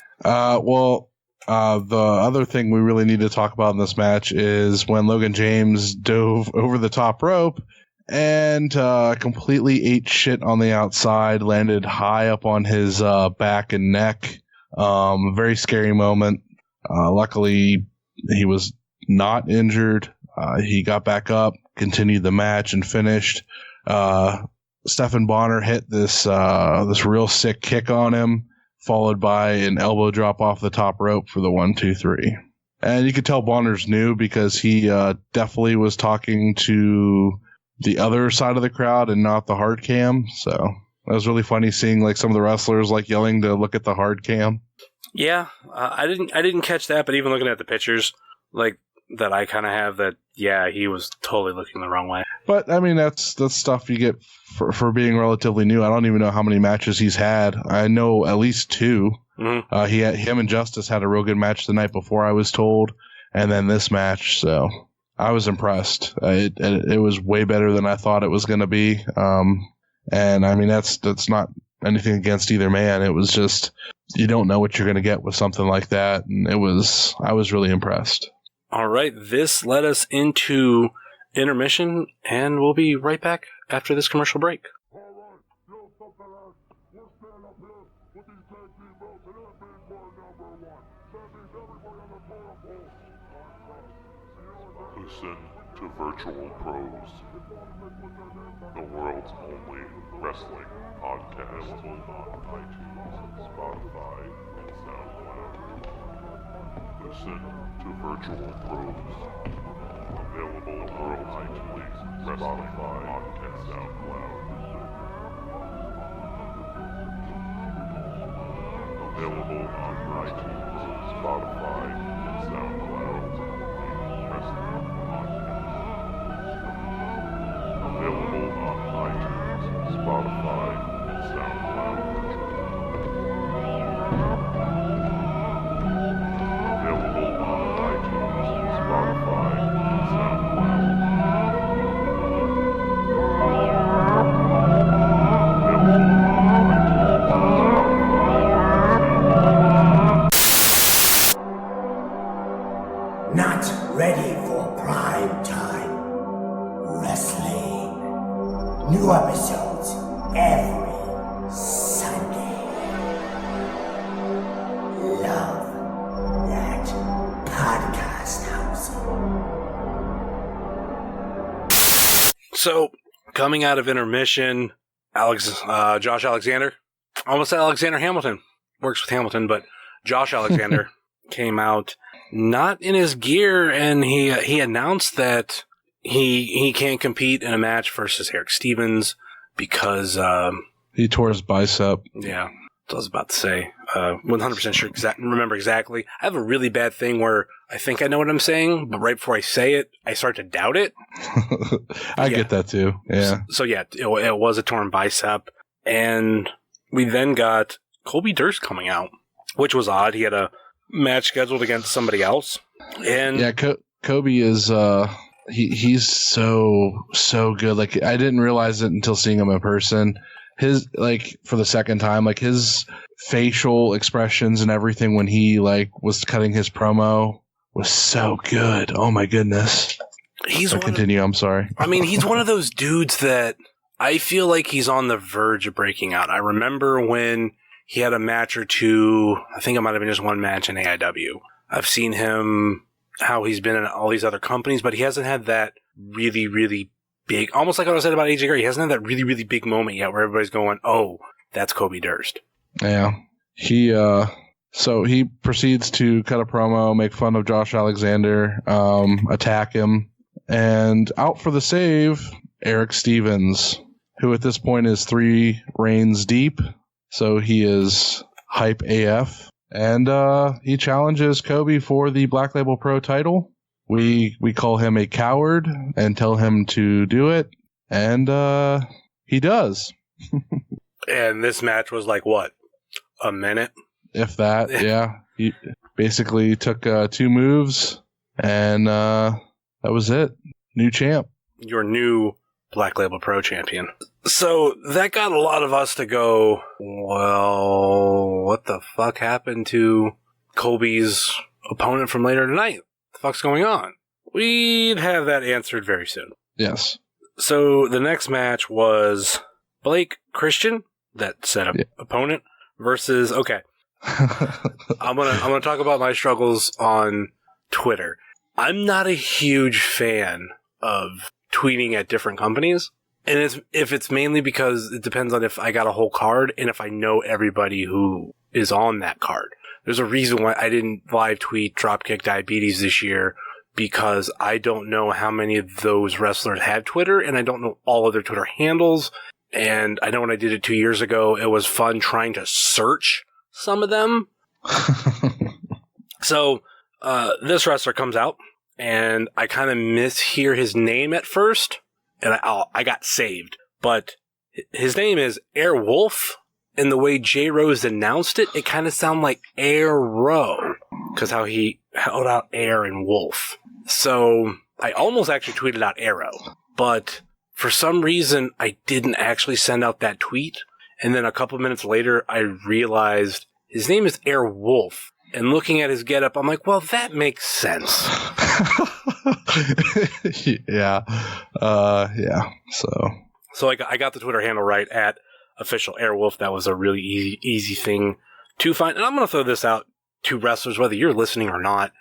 Speaker 4: The other thing we really need to talk about in this match is when Logan James dove over the top rope and completely ate shit on the outside, landed high up on his back and neck. Very scary moment. Luckily, he was not injured. He got back up, continued the match, and finished. Stephen Bonner hit this real sick kick on him, followed by an elbow drop off the top rope for the 1-2-3. And you could tell Bonner's new because he definitely was talking to the other side of the crowd and not the hard cam. So it was really funny seeing like some of the wrestlers like yelling to look at the hard cam.
Speaker 3: Yeah, I didn't catch that, but even looking at the pictures, like that I kind of have that, yeah, he was totally looking the wrong way.
Speaker 4: But I mean, that's stuff you get for being relatively new. I don't even know how many matches he's had. I know at least 2. Mm-hmm. Him and Justice had a real good match the night before, I was told, and then this match. So I was impressed. It was way better than I thought it was going to be. And I mean, that's not anything against either man. It was just, you don't know what you're going to get with something like that. And I was really impressed.
Speaker 3: All right. This led us into intermission, and we'll be right back after this commercial break.
Speaker 5: Listen to Virtual Pros, the world's only wrestling podcast. On iTunes, Spotify, and SoundCloud. Listen to Virtual Pros, available on iTunes, Spotify, and SoundCloud. Available on iTunes, Spotify, and SoundCloud. Available on iTunes, Spotify, and SoundCloud. Available on iTunes, Spotify, and SoundCloud.
Speaker 6: Not ready for prime time wrestling. New episodes every Sunday. Love that podcast house.
Speaker 3: So, coming out of intermission, Josh Alexander, almost Alexander Hamilton, works with Hamilton, but Josh Alexander came out not in his gear, and he announced that he can't compete in a match versus Eric Stevens because
Speaker 4: he tore his bicep.
Speaker 3: Yeah, I was about to say. 100% sure. Remember exactly. I have a really bad thing where I think I know what I'm saying, but right before I say it, I start to doubt it.
Speaker 4: I get that too. Yeah.
Speaker 3: So yeah, it was a torn bicep, and we then got Kobe Durst coming out, which was odd. He had a match scheduled against somebody else, and
Speaker 4: yeah, Kobe is he's so good. Like, I didn't realize it until seeing him in person. His, like, for the second time, like, his facial expressions and everything when he like was cutting his promo was so good. Oh my goodness. I'm sorry.
Speaker 3: I mean, he's one of those dudes that I feel like he's on the verge of breaking out. I remember when he had a match or two. I think it might have been just one match in AIW. I've seen him, how he's been in all these other companies, but he hasn't had that really, really big, almost like what I said about AJ Gray. He hasn't had that really, really big moment yet where everybody's going, oh, that's Kobe Durst.
Speaker 4: Yeah. So he proceeds to cut a promo, make fun of Josh Alexander, attack him, and out for the save, Eric Stevens, who at this point is 3 reigns deep. So he is hype AF, and he challenges Kobe for the Black Label Pro title. we call him a coward and tell him to do it, and he does.
Speaker 3: And this match was like, what, a minute?
Speaker 4: If that, yeah. He basically took 2 moves, and that was it. New champ.
Speaker 3: Your new Black Label Pro champion. So that got a lot of us to go, well, what the fuck happened to Colby's opponent from later tonight? What the fuck's going on? We'd have that answered very soon.
Speaker 4: Yes.
Speaker 3: So the next match was Blake Christian, that said opponent, versus, okay. I'm gonna talk about my struggles on Twitter. I'm not a huge fan of tweeting at different companies, and if it's mainly because it depends on if I got a whole card and if I know everybody who is on that card. There's a reason why I didn't live tweet Dropkick Diabetes this year, because I don't know how many of those wrestlers have Twitter, and I don't know all of their Twitter handles. And I know when I did it 2 years ago, it was fun trying to search some of them. So this wrestler comes out, and I kind of mishear his name at first, and I got saved. But his name is Airwolf, and the way J. Rose announced it, it kind of sounded like Arrow, because how he held out air and wolf. So I almost actually tweeted out Arrow, but for some reason I didn't actually send out that tweet. And then a couple minutes later, I realized his name is Airwolf. And looking at his getup, I'm like, well, that makes sense.
Speaker 4: Yeah. Yeah. So
Speaker 3: I got the Twitter handle right at official Airwolf. That was a really easy thing to find. And I'm going to throw this out to wrestlers, whether you're listening or not.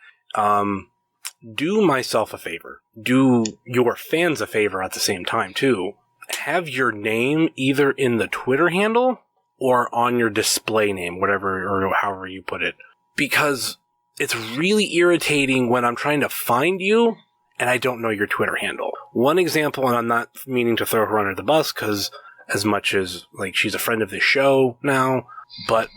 Speaker 3: Do myself a favor. Do your fans a favor at the same time, too. Have your name either in the Twitter handle or on your display name, whatever or however you put it. Because it's really irritating when I'm trying to find you and I don't know your Twitter handle. One example, and I'm not meaning to throw her under the bus because as much as like she's a friend of the show now, but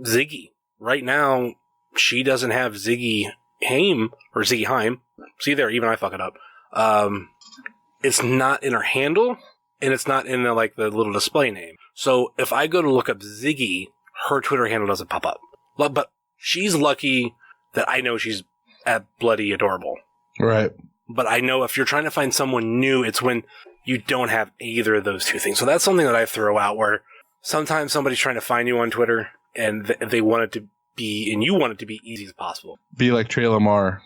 Speaker 3: Ziggy. Right now, she doesn't have Ziggy Haim, or Ziggy Haim. See there, even I fuck it up. It's not in her handle, and it's not in the little display name. So if I go to look up Ziggy, her Twitter handle doesn't pop up. But she's lucky that I know she's at Bloody Adorable.
Speaker 4: right.
Speaker 3: But I know if you're trying to find someone new, it's when you don't have either of those two things. So that's something that I throw out where sometimes somebody's trying to find you on Twitter and they want it to be, and you want it to be easy as possible.
Speaker 4: Be like Trey Lamar.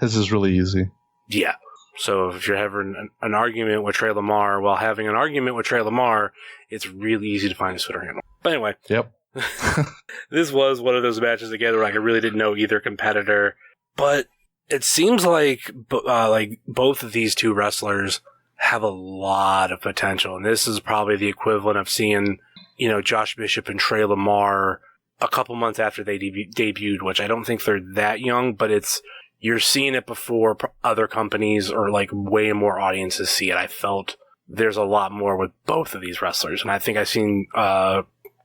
Speaker 4: His is really easy.
Speaker 3: Yeah. So if you're having an argument with Trey Lamar while having an argument with Trey Lamar, it's really easy to find his Twitter handle. But anyway.
Speaker 4: Yep.
Speaker 3: This was one of those matches again where I really didn't know either competitor, but it seems like both of these two wrestlers have a lot of potential, and this is probably the equivalent of seeing, Josh Bishop and Trey Lamar a couple months after they debuted, which I don't think they're that young, but you're seeing it before other companies or way more audiences see it. I felt there's a lot more with both of these wrestlers, and I think I've seen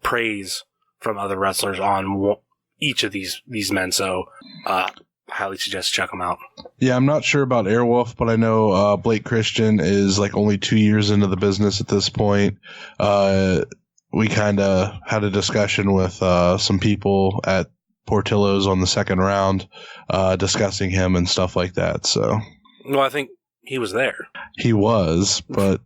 Speaker 3: praise from other wrestlers on each of these men, so highly suggest check them out.
Speaker 4: Yeah, I'm not sure about Airwolf, but I know Blake Christian is only 2 years into the business at this point. We kind of had a discussion with some people at Portillo's on the second round, discussing him and stuff like that. So,
Speaker 3: well, I think he was there.
Speaker 4: He was, but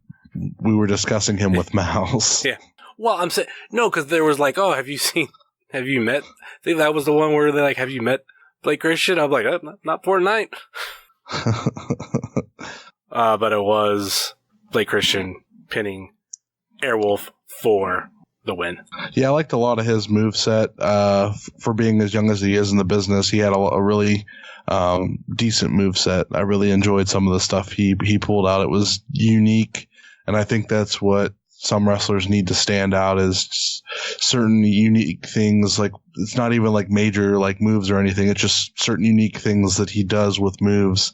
Speaker 4: we were discussing him with Mouse.
Speaker 3: Yeah. Well, I'm saying no, because there was have you met? I think that was the one where they're have you met Blake Christian? I'm like, not for tonight. But it was Blake Christian pinning Airwolf for the win.
Speaker 4: Yeah, I liked a lot of his moveset. For being as young as he is in the business, he had a really decent moveset. I really enjoyed some of the stuff he pulled out. It was unique, and I think that's what some wrestlers need to stand out, is certain unique things. It's not even major moves or anything. It's just certain unique things that he does with moves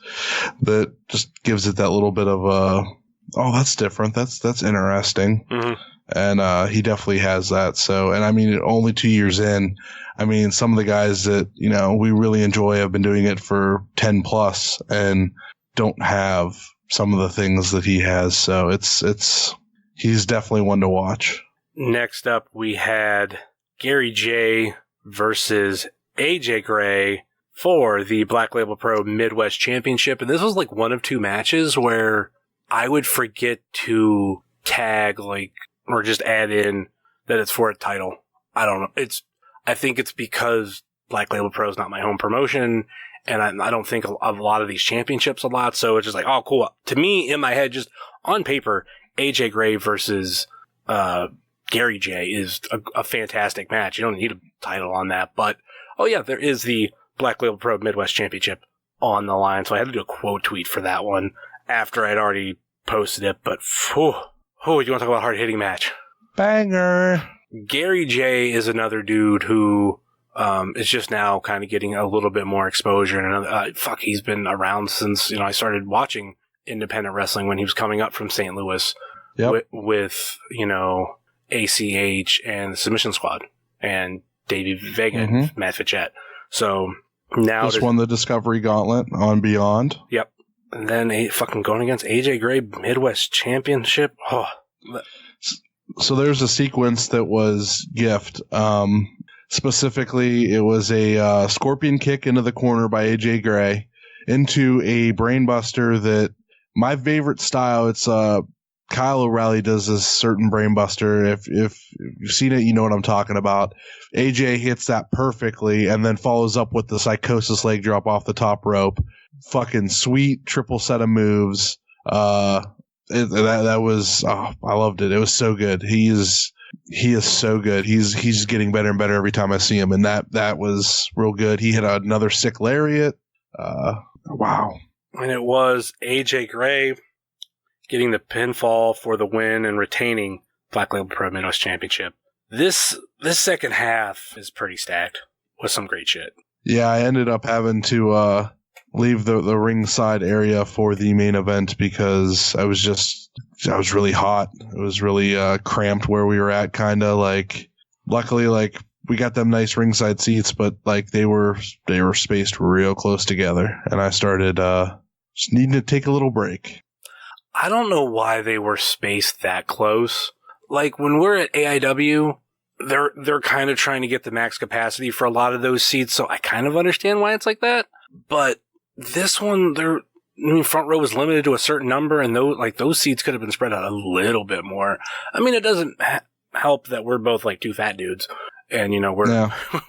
Speaker 4: that just gives it that little bit of oh, that's different. That's interesting.
Speaker 3: Mm-hmm.
Speaker 4: And he definitely has that. So, and I mean, only 2 years in, I mean, some of the guys that, we really enjoy have been doing it for 10 plus and don't have some of the things that he has. So he's definitely one to watch.
Speaker 3: Next up, we had Gary J versus AJ Gray for the Black Label Pro Midwest Championship. And this was like one of 2 matches where I would forget to tag or just add in that it's for a title. I don't know. I think it's because Black Label Pro is not my home promotion, and I don't think of a lot of these championships a lot, so it's just like, oh, cool. To me, in my head, just on paper, AJ Gray versus Gary J is a fantastic match. You don't need a title on that, but, oh yeah, there is the Black Label Pro Midwest Championship on the line, so I had to do a quote tweet for that one after I'd already posted it, but, you want to talk about a hard-hitting match?
Speaker 4: Banger!
Speaker 3: Gary J is another dude who is just now kind of getting a little bit more exposure. And he's been around since I started watching independent wrestling when he was coming up from St. Louis with ACH and the Submission Squad and Davey Vega and Matt Fichette. So now
Speaker 4: just won the Discovery Gauntlet on Beyond.
Speaker 3: Yep, and then fucking going against AJ Gray Midwest Championship. Oh.
Speaker 4: So there's a sequence that was gift. Specifically, it was a scorpion kick into the corner by AJ Gray into a brainbuster that my favorite style. It's Kyle O'Reilly does this certain brainbuster. If you've seen it, you know what I'm talking about. AJ hits that perfectly and then follows up with the psychosis leg drop off the top rope. Fucking sweet triple set of moves. That was I loved it. It was so good. He is so good. He's getting better and better every time I see him, and that was real good. He hit another sick lariat. Wow.
Speaker 3: And it was AJ Gray getting the pinfall for the win and retaining Black Label Pro Midwest Championship. This second half is pretty stacked with some great shit.
Speaker 4: Yeah, I ended up having to leave the ringside area for the main event because I was really hot. It was really cramped where we were at, kind of luckily we got them nice ringside seats, but they were spaced real close together, and I started just needing to take a little break.
Speaker 3: I don't know why they were spaced that close. When we're at AIW, they're kind of trying to get the max capacity for a lot of those seats, so I kind of understand why it's like that. But this one, front row was limited to a certain number, and those seats could have been spread out a little bit more. I mean, it doesn't help that we're both 2 fat dudes, and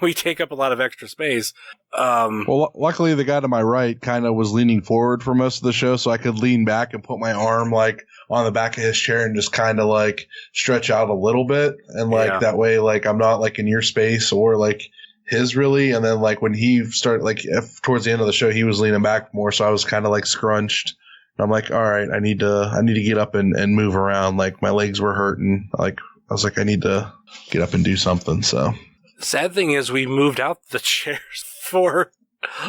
Speaker 3: we take up a lot of extra space.
Speaker 4: Well, luckily the guy to my right kind of was leaning forward for most of the show, so I could lean back and put my arm on the back of his chair and just kind of stretch out a little bit, and that way I'm not in your space or his really. And then when he started towards the end of the show, he was leaning back more, so I was kind of scrunched. And I'm all right, I need to get up and move around. My legs were hurting. I was I need to get up and do something. So
Speaker 3: sad thing is we moved out the chairs for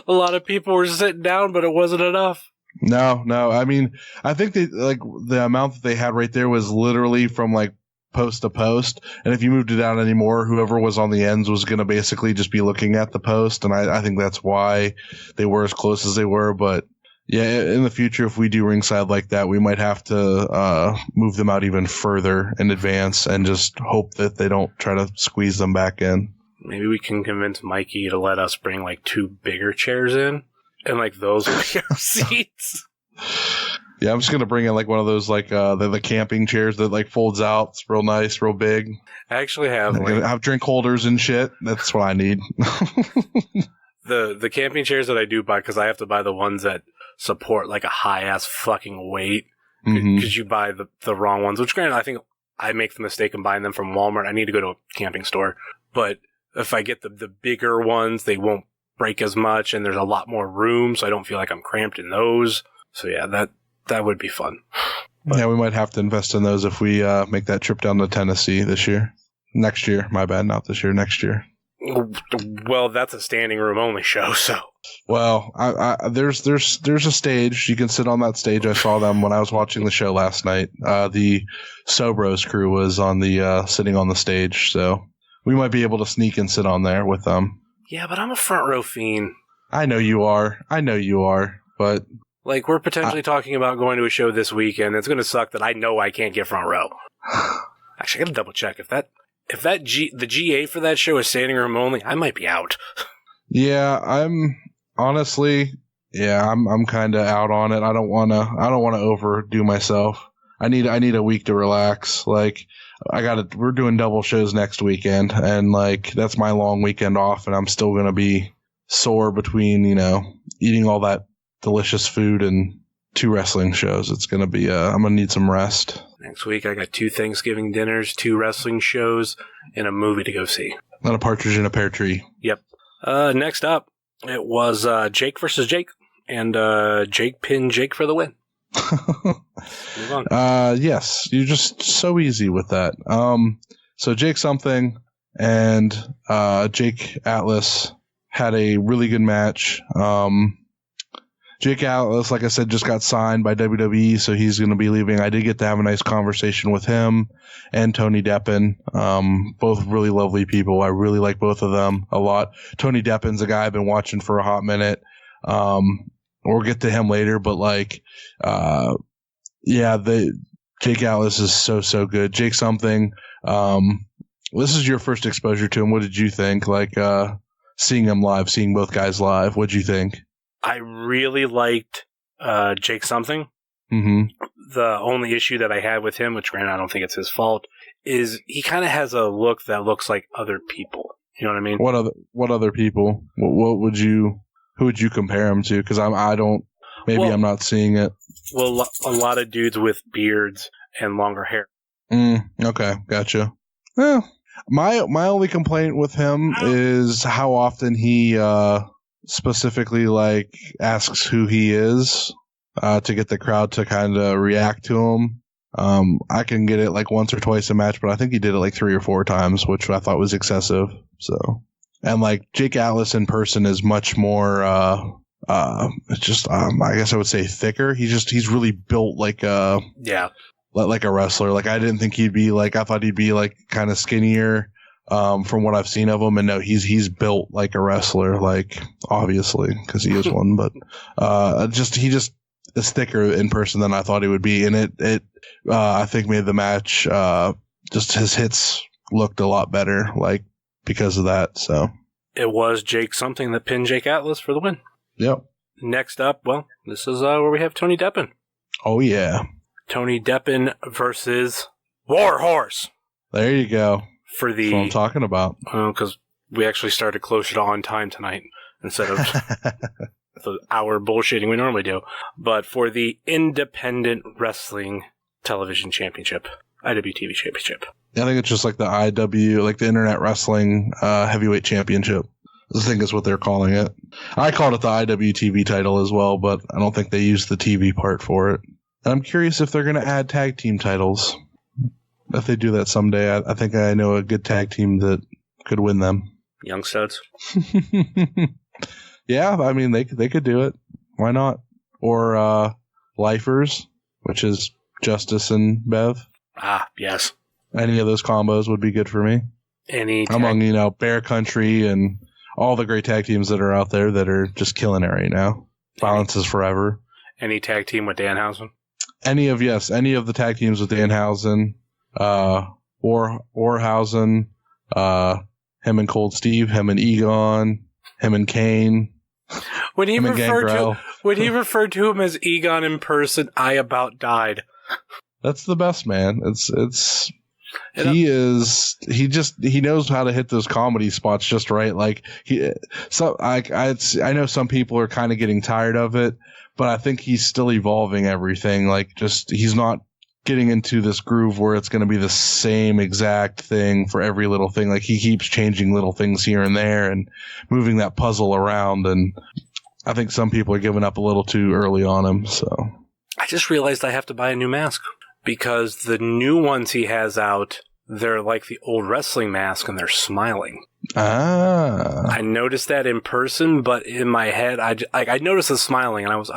Speaker 3: a lot of people were sitting down, but it wasn't enough.
Speaker 4: No. I mean, I think they the amount that they had right there was literally from post to post, and if you moved it down anymore, whoever was on the ends was going to basically just be looking at the post, and I think that's why they were as close as they were. But yeah, in the future, if we do ringside like that, we might have to move them out even further in advance and just hope that they don't try to squeeze them back in.
Speaker 3: Maybe we can convince Mikey to let us bring 2 bigger chairs in, and those will be our seats.
Speaker 4: Yeah, I'm just going to bring in one of those the camping chairs that folds out. It's real nice, real big.
Speaker 3: I actually have
Speaker 4: have drink holders and shit. That's what I need.
Speaker 3: The camping chairs that I do buy, because I have to buy the ones that support a high ass fucking weight, because you buy the wrong ones, which granted I think I make the mistake of buying them from Walmart. I need to go to a camping store, but if I get the bigger ones, they won't break as much, and there's a lot more room, so I don't feel like I'm cramped in those. So yeah, that would be fun. But
Speaker 4: yeah, we might have to invest in those if we make that trip down to Tennessee this year. Next year, my bad, not this year, next year.
Speaker 3: Well, that's a standing room only show, so.
Speaker 4: Well, there's a stage. You can sit on that stage. I saw them when I was watching the show last night. The Sobros crew was on the sitting on the stage, so we might be able to sneak and sit on there with them.
Speaker 3: Yeah, but I'm a front row fiend.
Speaker 4: I know you are, but
Speaker 3: like, we're potentially talking about going to a show this weekend. It's going to suck that I know I can't get front row. Actually, I got to double check if the GA for that show is standing room only. I might be out.
Speaker 4: Yeah, I'm honestly, I'm kind of out on it. I don't want to overdo myself. I need a week to relax. Like, we're doing double shows next weekend, and like that's my long weekend off, and I'm still gonna be sore between eating all that delicious food and 2 wrestling shows. It's gonna be I'm gonna need some rest.
Speaker 3: Next week I got 2 Thanksgiving dinners, 2 wrestling shows, and a movie to go see.
Speaker 4: Not a partridge in a pear tree.
Speaker 3: Yep. Next up, it was Jake versus Jake, and Jake pinned Jake for the win. Move on.
Speaker 4: Yes, you're just so easy with that. So Jake something and Jake Atlas had a really good match. Jake Atlas, like I said, just got signed by WWE, so he's going to be leaving. I did get to have a nice conversation with him and Tony Deppen. Both really lovely people. I really like both of them a lot. Tony Deppen's a guy I've been watching for a hot minute. We'll get to him later, but Jake Atlas is so good. Jake something. This is your first exposure to him. What did you think? Like, seeing him live, seeing both guys live, what did you think?
Speaker 3: I really liked Jake something.
Speaker 4: Mm-hmm.
Speaker 3: The only issue that I had with him, which granted I don't think it's his fault, is he kind of has a look that looks like other people. You know what I mean?
Speaker 4: What other people? Who would you compare him to? Because I'm not seeing it.
Speaker 3: Well, a lot of dudes with beards and longer hair.
Speaker 4: Okay, gotcha. Well, my only complaint with him is how often he specifically asks who he is to get the crowd to kind of react to him. I can get it once or twice a match, but I think he did it 3 or 4 times, which I thought was excessive. So, and Jake Atlas in person is much more I guess I would say thicker. He's really built like a wrestler. I didn't think he'd be I thought he'd be kind of skinnier from what I've seen of him, and no, he's built like a wrestler, obviously because he is one, but he just is thicker in person than I thought he would be, and it I think made the match just his hits looked a lot better because of that. So
Speaker 3: it was Jake something that pinned Jake Atlas for the win.
Speaker 4: Yep.
Speaker 3: Next up, well, this is where we have Tony Deppen.
Speaker 4: Oh yeah,
Speaker 3: Tony Deppen versus Warhorse.
Speaker 4: There you go.
Speaker 3: For the,
Speaker 4: that's what I'm talking about.
Speaker 3: Because we actually started closer to on time tonight instead of the hour bullshitting we normally do. But for the Independent Wrestling Television Championship, IWTV Championship.
Speaker 4: I think it's just the IW, the Internet Wrestling Heavyweight Championship. I think is what they're calling it. I called it the IWTV title as well, but I don't think they used the TV part for it. And I'm curious if they're going to add tag team titles. If they do that someday, I think I know a good tag team that could win them.
Speaker 3: Young Studs.
Speaker 4: Yeah, I mean, they could do it. Why not? Or Lifers, which is Justice and Bev.
Speaker 3: Ah, yes.
Speaker 4: Any of those combos would be good for me. Among, Bear Country and all the great tag teams that are out there that are just killing it right now. Violence is Forever.
Speaker 3: Any tag team with Danhausen?
Speaker 4: Any of the tag teams with Danhausen. Warhausen, him and Cold Steve, him and Egon, him and Kane.
Speaker 3: When he referred to him as Egon in person, I about died.
Speaker 4: That's the best, man. He knows how to hit those comedy spots just right. I know some people are kind of getting tired of it, but I think he's still evolving everything. He's not getting into this groove where it's going to be the same exact thing for every little thing. He keeps changing little things here and there and moving that puzzle around. And I think some people are giving up a little too early on him. So I
Speaker 3: just realized I have to buy a new mask because the new ones he has out, they're like the old wrestling mask and they're smiling.
Speaker 4: Ah.
Speaker 3: I noticed that in person, but in my head, I noticed the smiling, and I was,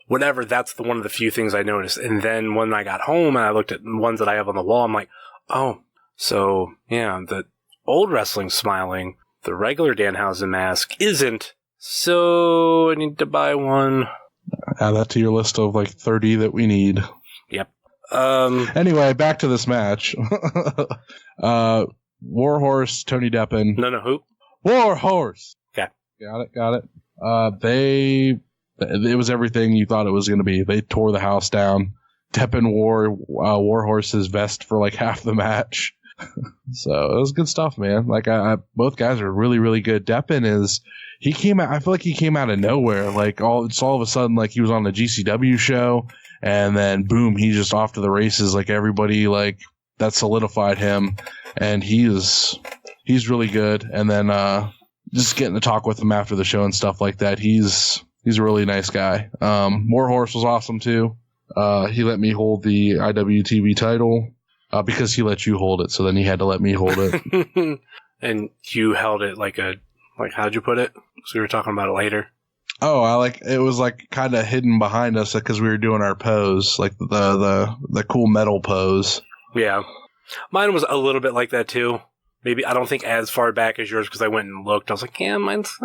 Speaker 3: whatever, that's one of the few things I noticed. And then when I got home and I looked at the ones that I have on the wall, I'm like, oh, so, yeah, the old wrestling smiling, the regular Danhausen mask isn't, so I need to buy one.
Speaker 4: Add that to your list of like 30 that we need.
Speaker 3: Yep.
Speaker 4: Anyway, back to this match. Warhorse, Tony Deppen.
Speaker 3: No, who?
Speaker 4: Warhorse.
Speaker 3: Okay.
Speaker 4: Got it. It was everything you thought it was going to be. They tore the house down. Deppen wore Warhorse's vest for like half the match. So it was good stuff, man. Like both guys are really, really good. Deppen I feel like he came out of nowhere. Like all of a sudden, like he was on the GCW show, and then boom, he's just off to the races. Like everybody, like that solidified him, and he's really good. And then just getting to talk with him after the show and stuff like that. He's a really nice guy. Warhorse was awesome too. He let me hold the IWTV title because he let you hold it. So then he had to let me hold it.
Speaker 3: And you held it like how'd you put it? So we were talking about it later.
Speaker 4: Oh, it was like kind of hidden behind us because we were doing our pose, like the cool metal pose.
Speaker 3: Yeah. Mine was a little bit like that too. Maybe I don't think as far back as yours because I went and looked. I was like, yeah, mine's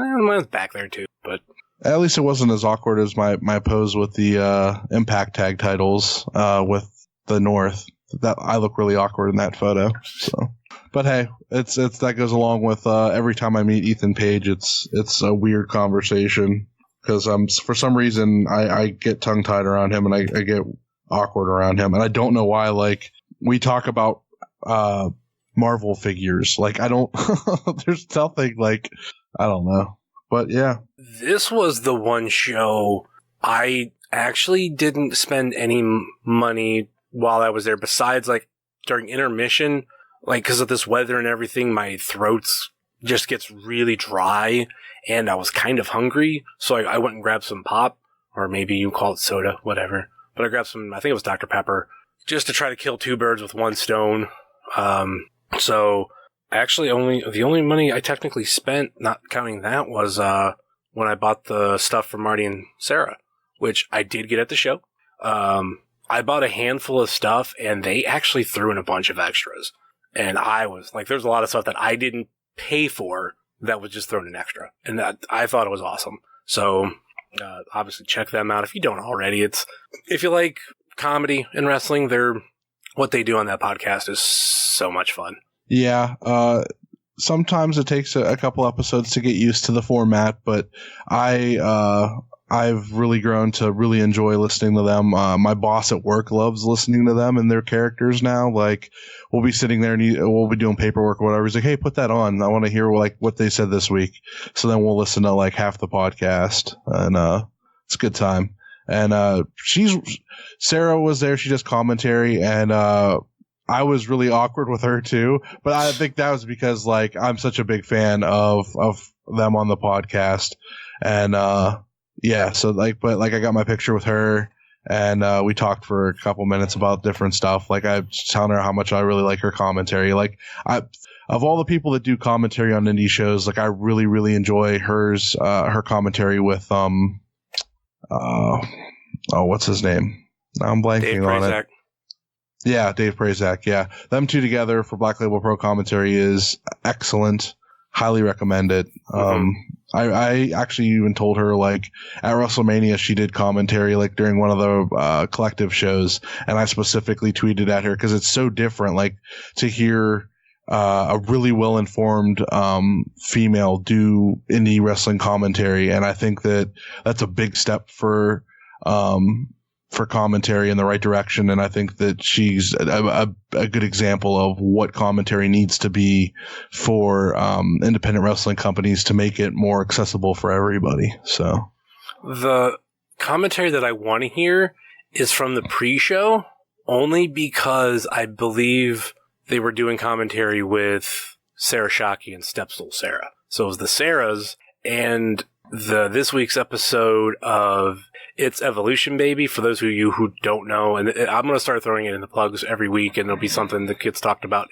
Speaker 3: back there too. But
Speaker 4: at least it wasn't as awkward as my pose with the Impact Tag titles with the North. That I look really awkward in that photo. So, but hey, it's that goes along with every time I meet Ethan Page, it's a weird conversation because for some reason I get tongue tied around him and I get awkward around him, and I don't know why. Like we talk about Marvel figures, like I don't. There's something like I don't know, but yeah.
Speaker 3: This was the one show I actually didn't spend any money while I was there, besides like during intermission, like because of this weather and everything, my throat's just gets really dry and I was kind of hungry. So I went and grabbed some pop, or maybe you call it soda, whatever. But I grabbed some, I think it was Dr. Pepper, just to try to kill two birds with one stone. So actually the only money I technically spent, not counting that, was when I bought the stuff for Marty and Sarah, which I did get at the show. I bought a handful of stuff, and they actually threw in a bunch of extras. And I was like, there's a lot of stuff that I didn't pay for that was just thrown in extra. And that I thought it was awesome. So, obviously check them out if you don't already. If you like comedy and wrestling, what they do on that podcast is so much fun.
Speaker 4: Yeah. Sometimes it takes a couple episodes to get used to the format, but I've really grown to really enjoy listening to them. My boss at work loves listening to them and their characters now. Like, we'll be sitting there and we'll be doing paperwork or whatever. He's like, hey, put that on. I want to hear like what they said this week. So then we'll listen to like half the podcast, and it's a good time. And Sarah was there. She does commentary, and I was really awkward with her too. But I think that was because like I'm such a big fan of them on the podcast, and yeah, so like, but like I got my picture with her, and we talked for a couple minutes about different stuff. Like I was telling her how much I really like her commentary. Like of all the people that do commentary on indie shows, like I really, really enjoy her commentary with what's his name? Now I'm blanking on it. Yeah, Dave Prazak. Yeah, them two together for Black Label Pro commentary is excellent. Highly recommend it. I actually even told her like at WrestleMania she did commentary like during one of the collective shows, and I specifically tweeted at her because it's so different like to hear a really well informed female do indie wrestling commentary, and I think that's a big step for commentary in the right direction, and I think that she's a good example of what commentary needs to be for independent wrestling companies to make it more accessible for everybody. So
Speaker 3: the commentary that I want to hear is from the pre-show, only because I believe they were doing commentary with Sarah Shockey and Stepstool Sarah. So it was the Sarahs, and this week's episode of It's Evolution, Baby. For those of you who don't know, and I'm going to start throwing it in the plugs every week, and it'll be something that gets talked about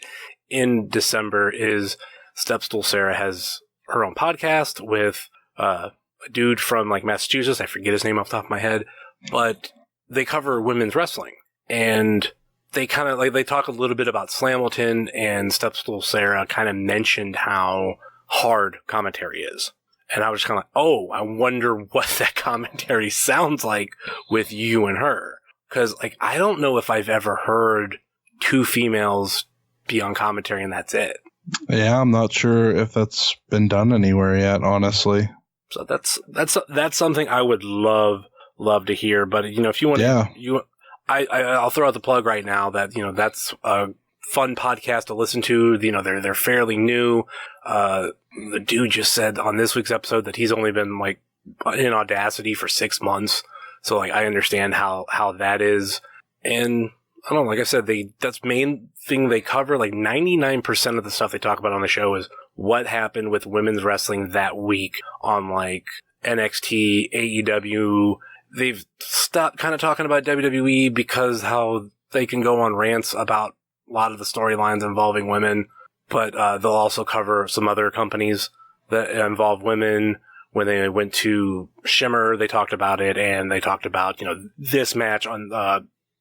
Speaker 3: in December, is Stepstool Sarah has her own podcast with a dude from like Massachusetts. I forget his name off the top of my head, but they cover women's wrestling, and they kind of like, they talk a little bit about Slamilton, and Stepstool Sarah kind of mentioned how hard commentary is. And I was kind of like, oh, I wonder what that commentary sounds like with you and her. Because, like, I don't know if I've ever heard two females be on commentary and that's it.
Speaker 4: Yeah, I'm not sure if that's been done anywhere yet, honestly.
Speaker 3: So that's something I would love to hear. But, you know, if you want to, I'll throw out the plug right now that, you know, that's a fun podcast to listen to. You know, they're fairly new. The dude just said on this week's episode that he's only been like in Audacity for 6 months. So like, I understand how that is. And I don't know, like I said, that's main thing they cover. Like 99% of the stuff they talk about on the show is what happened with women's wrestling that week on like NXT, AEW. They've stopped kind of talking about WWE because how they can go on rants about a lot of the storylines involving women. But they'll also cover some other companies that involve women. When they went to Shimmer, they talked about it, and they talked about, you know, this match on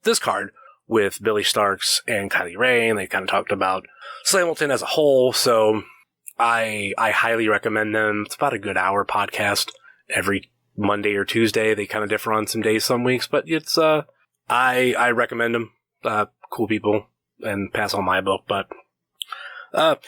Speaker 3: this card with Billy Starks and Kylie Ray, and they kind of talked about Slamilton as a whole. So I highly recommend them. It's about a good hour podcast every Monday or Tuesday. They kind of differ on some days, some weeks, but it's I recommend them. Cool people, and pass on my book, but.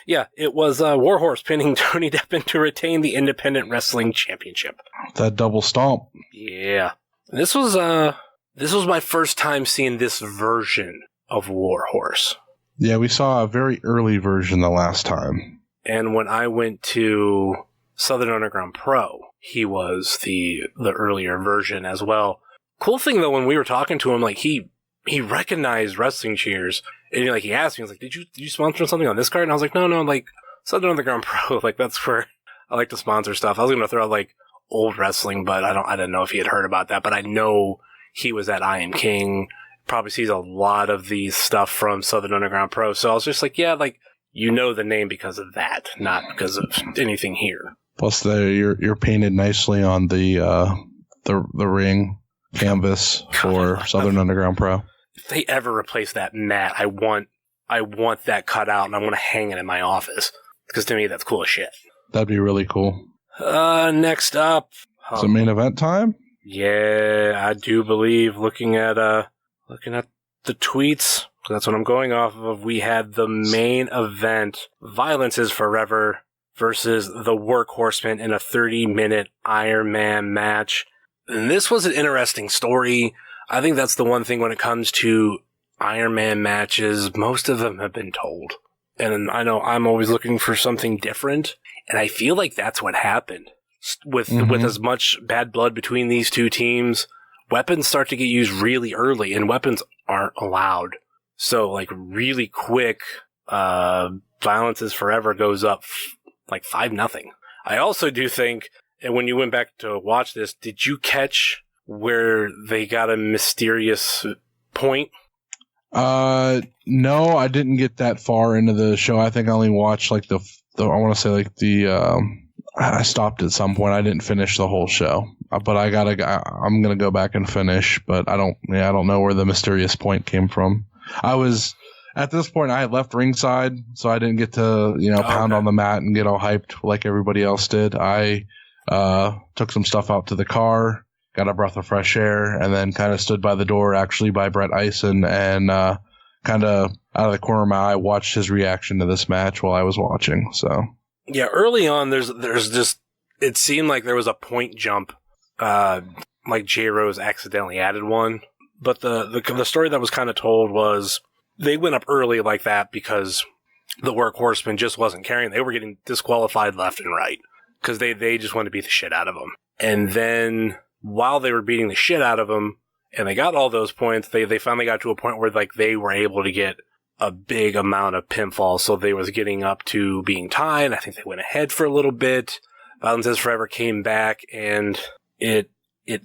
Speaker 3: Yeah, it was Warhorse pinning Tony Deppen to retain the Independent Wrestling Championship.
Speaker 4: That double stomp.
Speaker 3: Yeah. This was my first time seeing this version of Warhorse.
Speaker 4: Yeah, we saw a very early version the last time.
Speaker 3: And when I went to Southern Underground Pro, he was the earlier version as well. Cool thing though, when we were talking to him, like he recognized Wrestling Cheers. And like he asked me, he was like, did you sponsor something on this card? And I was like, no, like Southern Underground Pro, like that's where I like to sponsor stuff. I was gonna throw out like old wrestling, but I didn't know if he had heard about that. But I know he was at I Am King. Probably sees a lot of these stuff from Southern Underground Pro. So I was just like, yeah, like you know the name because of that, not because of anything here.
Speaker 4: Plus, you're painted nicely on the ring canvas for Southern Underground Pro.
Speaker 3: If they ever replace that mat, I want that cut out, and I want to hang it in my office because to me that's cool as shit.
Speaker 4: That'd be really cool.
Speaker 3: Next up,
Speaker 4: is it main event time?
Speaker 3: Yeah, I do believe. Looking at the tweets, that's what I'm going off of. We had the main event: Violence is Forever versus the Workhorsemen in a 30-minute Iron Man match. And this was an interesting story. I think that's the one thing when it comes to Iron Man matches, most of them have been told. And I know I'm always looking for something different, and I feel like that's what happened. With as much bad blood between these two teams, weapons start to get used really early, and weapons aren't allowed. So, like, really quick, Violence is Forever goes up like 5-0. I also do think, and when you went back to watch this, did you catch where they got a mysterious point?
Speaker 4: No, I didn't get that far into the show. I think I only watched like the I want to say like I stopped at some point. I didn't finish the whole show, but I'm gonna go back and finish. But I don't know where the mysterious point came from. At this point, I had left ringside, so I didn't get to pound on the mat and get all hyped like everybody else did. I took some stuff out to the car, got a breath of fresh air, and then kind of stood by the door, actually by Brett Eisen, and kind of out of the corner of my eye watched his reaction to this match while I was watching. So
Speaker 3: yeah, early on, there's just, it seemed like there was a point jump, like J Rose accidentally added one, but the story that was kind of told was they went up early like that because the Workhorsemen just wasn't carrying. They were getting disqualified left and right because they just wanted to beat the shit out of them, and then while they were beating the shit out of them and they got all those points, they finally got to a point where like they were able to get a big amount of pinfalls. So they was getting up to being tied. I think they went ahead for a little bit. Violence is Forever came back, and it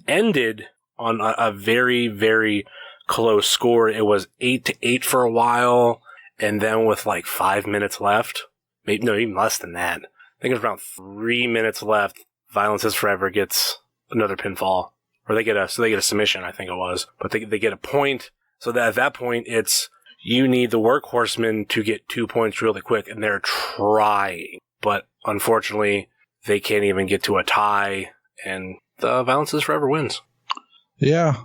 Speaker 3: ended on a very, very close score. It was 8-8 for a while, and then with like 5 minutes left, maybe no, even less than that. I think it was around 3 minutes left. Violence is Forever gets another pinfall, or they get a submission, I think it was, but they get a point. So that at that point, it's you need the Workhorsemen to get 2 points really quick, and they're trying, but unfortunately, they can't even get to a tie, and the Violence is Forever wins.
Speaker 4: Yeah,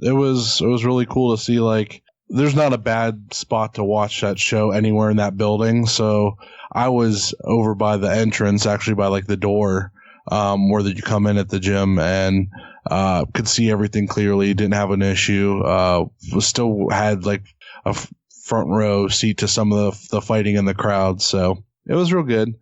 Speaker 4: it was really cool to see, like, there's not a bad spot to watch that show anywhere in that building, so I was over by the entrance, actually by, like, the door, where you come in at the gym, and could see everything clearly, didn't have an issue, still had, like, a front row seat to some of the fighting in the crowd, so it was real good.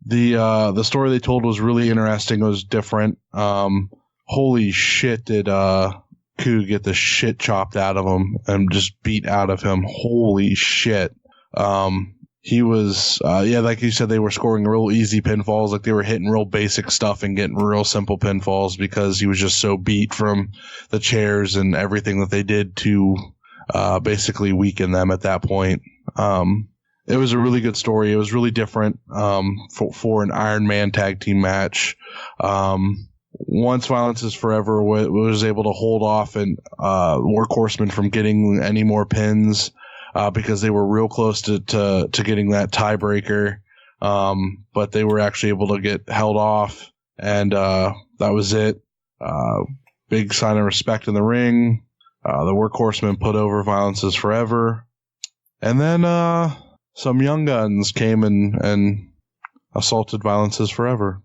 Speaker 4: The story they told was really interesting. It was different. Holy shit, did Ku get the shit chopped out of him and just beat out of him. Holy shit. He was, like you said, they were scoring real easy pinfalls. Like they were hitting real basic stuff and getting real simple pinfalls because he was just so beat from the chairs and everything that they did to basically weaken them at that point. It was a really good story. It was really different for an Iron Man tag team match. Once Violence is Forever was able to hold off and Workhorsemen from getting any more pins because they were real close to getting that tiebreaker, but they were actually able to get held off, and that was it. Big sign of respect in the ring. The Workhorsemen put over Violence is Forever, and then some young guns came and assaulted Violence is Forever.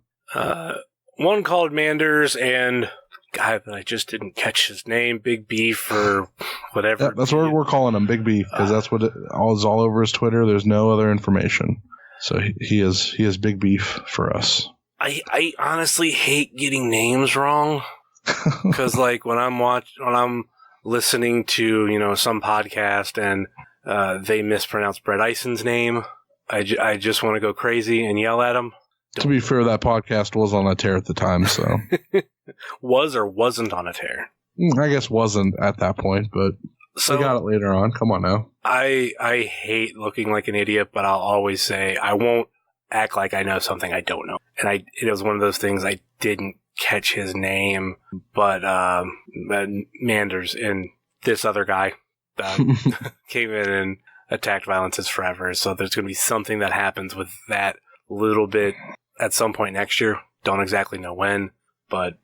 Speaker 3: One called Manders and guy that I just didn't catch his name, Big Beef or whatever.
Speaker 4: Yeah, that's what we're calling him, Big Beef, because that's what is all over his Twitter. There's no other information. So he is Big Beef for us.
Speaker 3: I honestly hate getting names wrong because like when I'm listening to some podcast and they mispronounce Brett Eison's name, I just want to go crazy and yell at him.
Speaker 4: To be fair, that podcast was on a tear at the time, so.
Speaker 3: Was or wasn't on a tear?
Speaker 4: I guess wasn't at that point, but we got it later on. Come on now.
Speaker 3: I hate looking like an idiot, but I'll always say I won't act like I know something I don't know. And it was one of those things I didn't catch his name, but Manders and this other guy came in and attacked Violence is Forever. So there's going to be something that happens with that little bit at some point next year. Don't exactly know when, but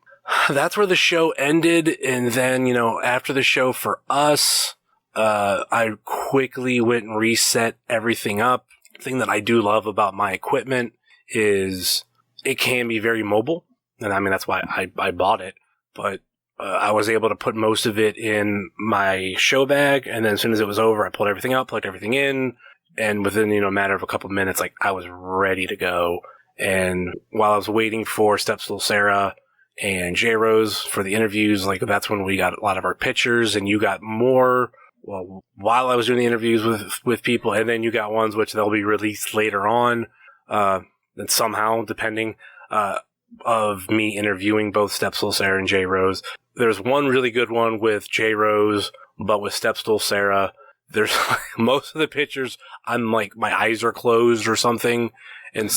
Speaker 3: that's where the show ended. And then, after the show for us, I quickly went and reset everything up. The thing that I do love about my equipment is it can be very mobile. And I mean, that's why I bought it, but I was able to put most of it in my show bag. And then as soon as it was over, I pulled everything out, plugged everything in. And within, a matter of a couple of minutes, like I was ready to go. And while I was waiting for Stepstool Sarah and J Rose for the interviews, like that's when we got a lot of our pictures, and you got more. Well, while I was doing the interviews with people, and then you got ones which they'll be released later on, and somehow depending of me interviewing both Stepstool Sarah and J Rose. There's one really good one with J Rose, but with Stepstool Sarah, there's most of the pictures, I'm like, my eyes are closed or something, and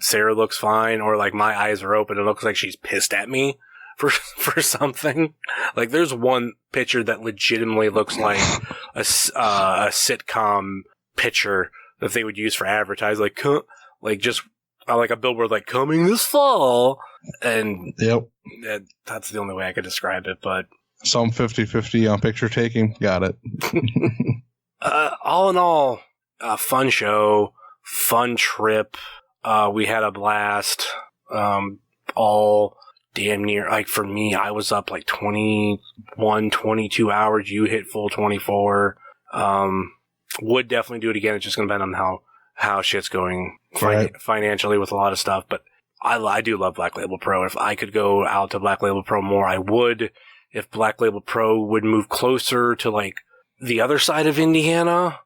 Speaker 3: Sarah looks fine, or like my eyes are open. It looks like she's pissed at me for something. Like there's one picture that legitimately looks like a sitcom picture that they would use for advertising, like just like a billboard, like coming this fall. And
Speaker 4: yep,
Speaker 3: that's the only way I could describe it. But
Speaker 4: some 50-50 on picture taking. Got it.
Speaker 3: All in all, fun show, fun trip. We had a blast. All damn near, like for me, I was up like 21, 22 hours. You hit full 24. Would definitely do it again. It's just going to depend on how shit's going financially with a lot of stuff. But I do love Black Label Pro. If I could go out to Black Label Pro more, I would. If Black Label Pro would move closer to like the other side of Indiana,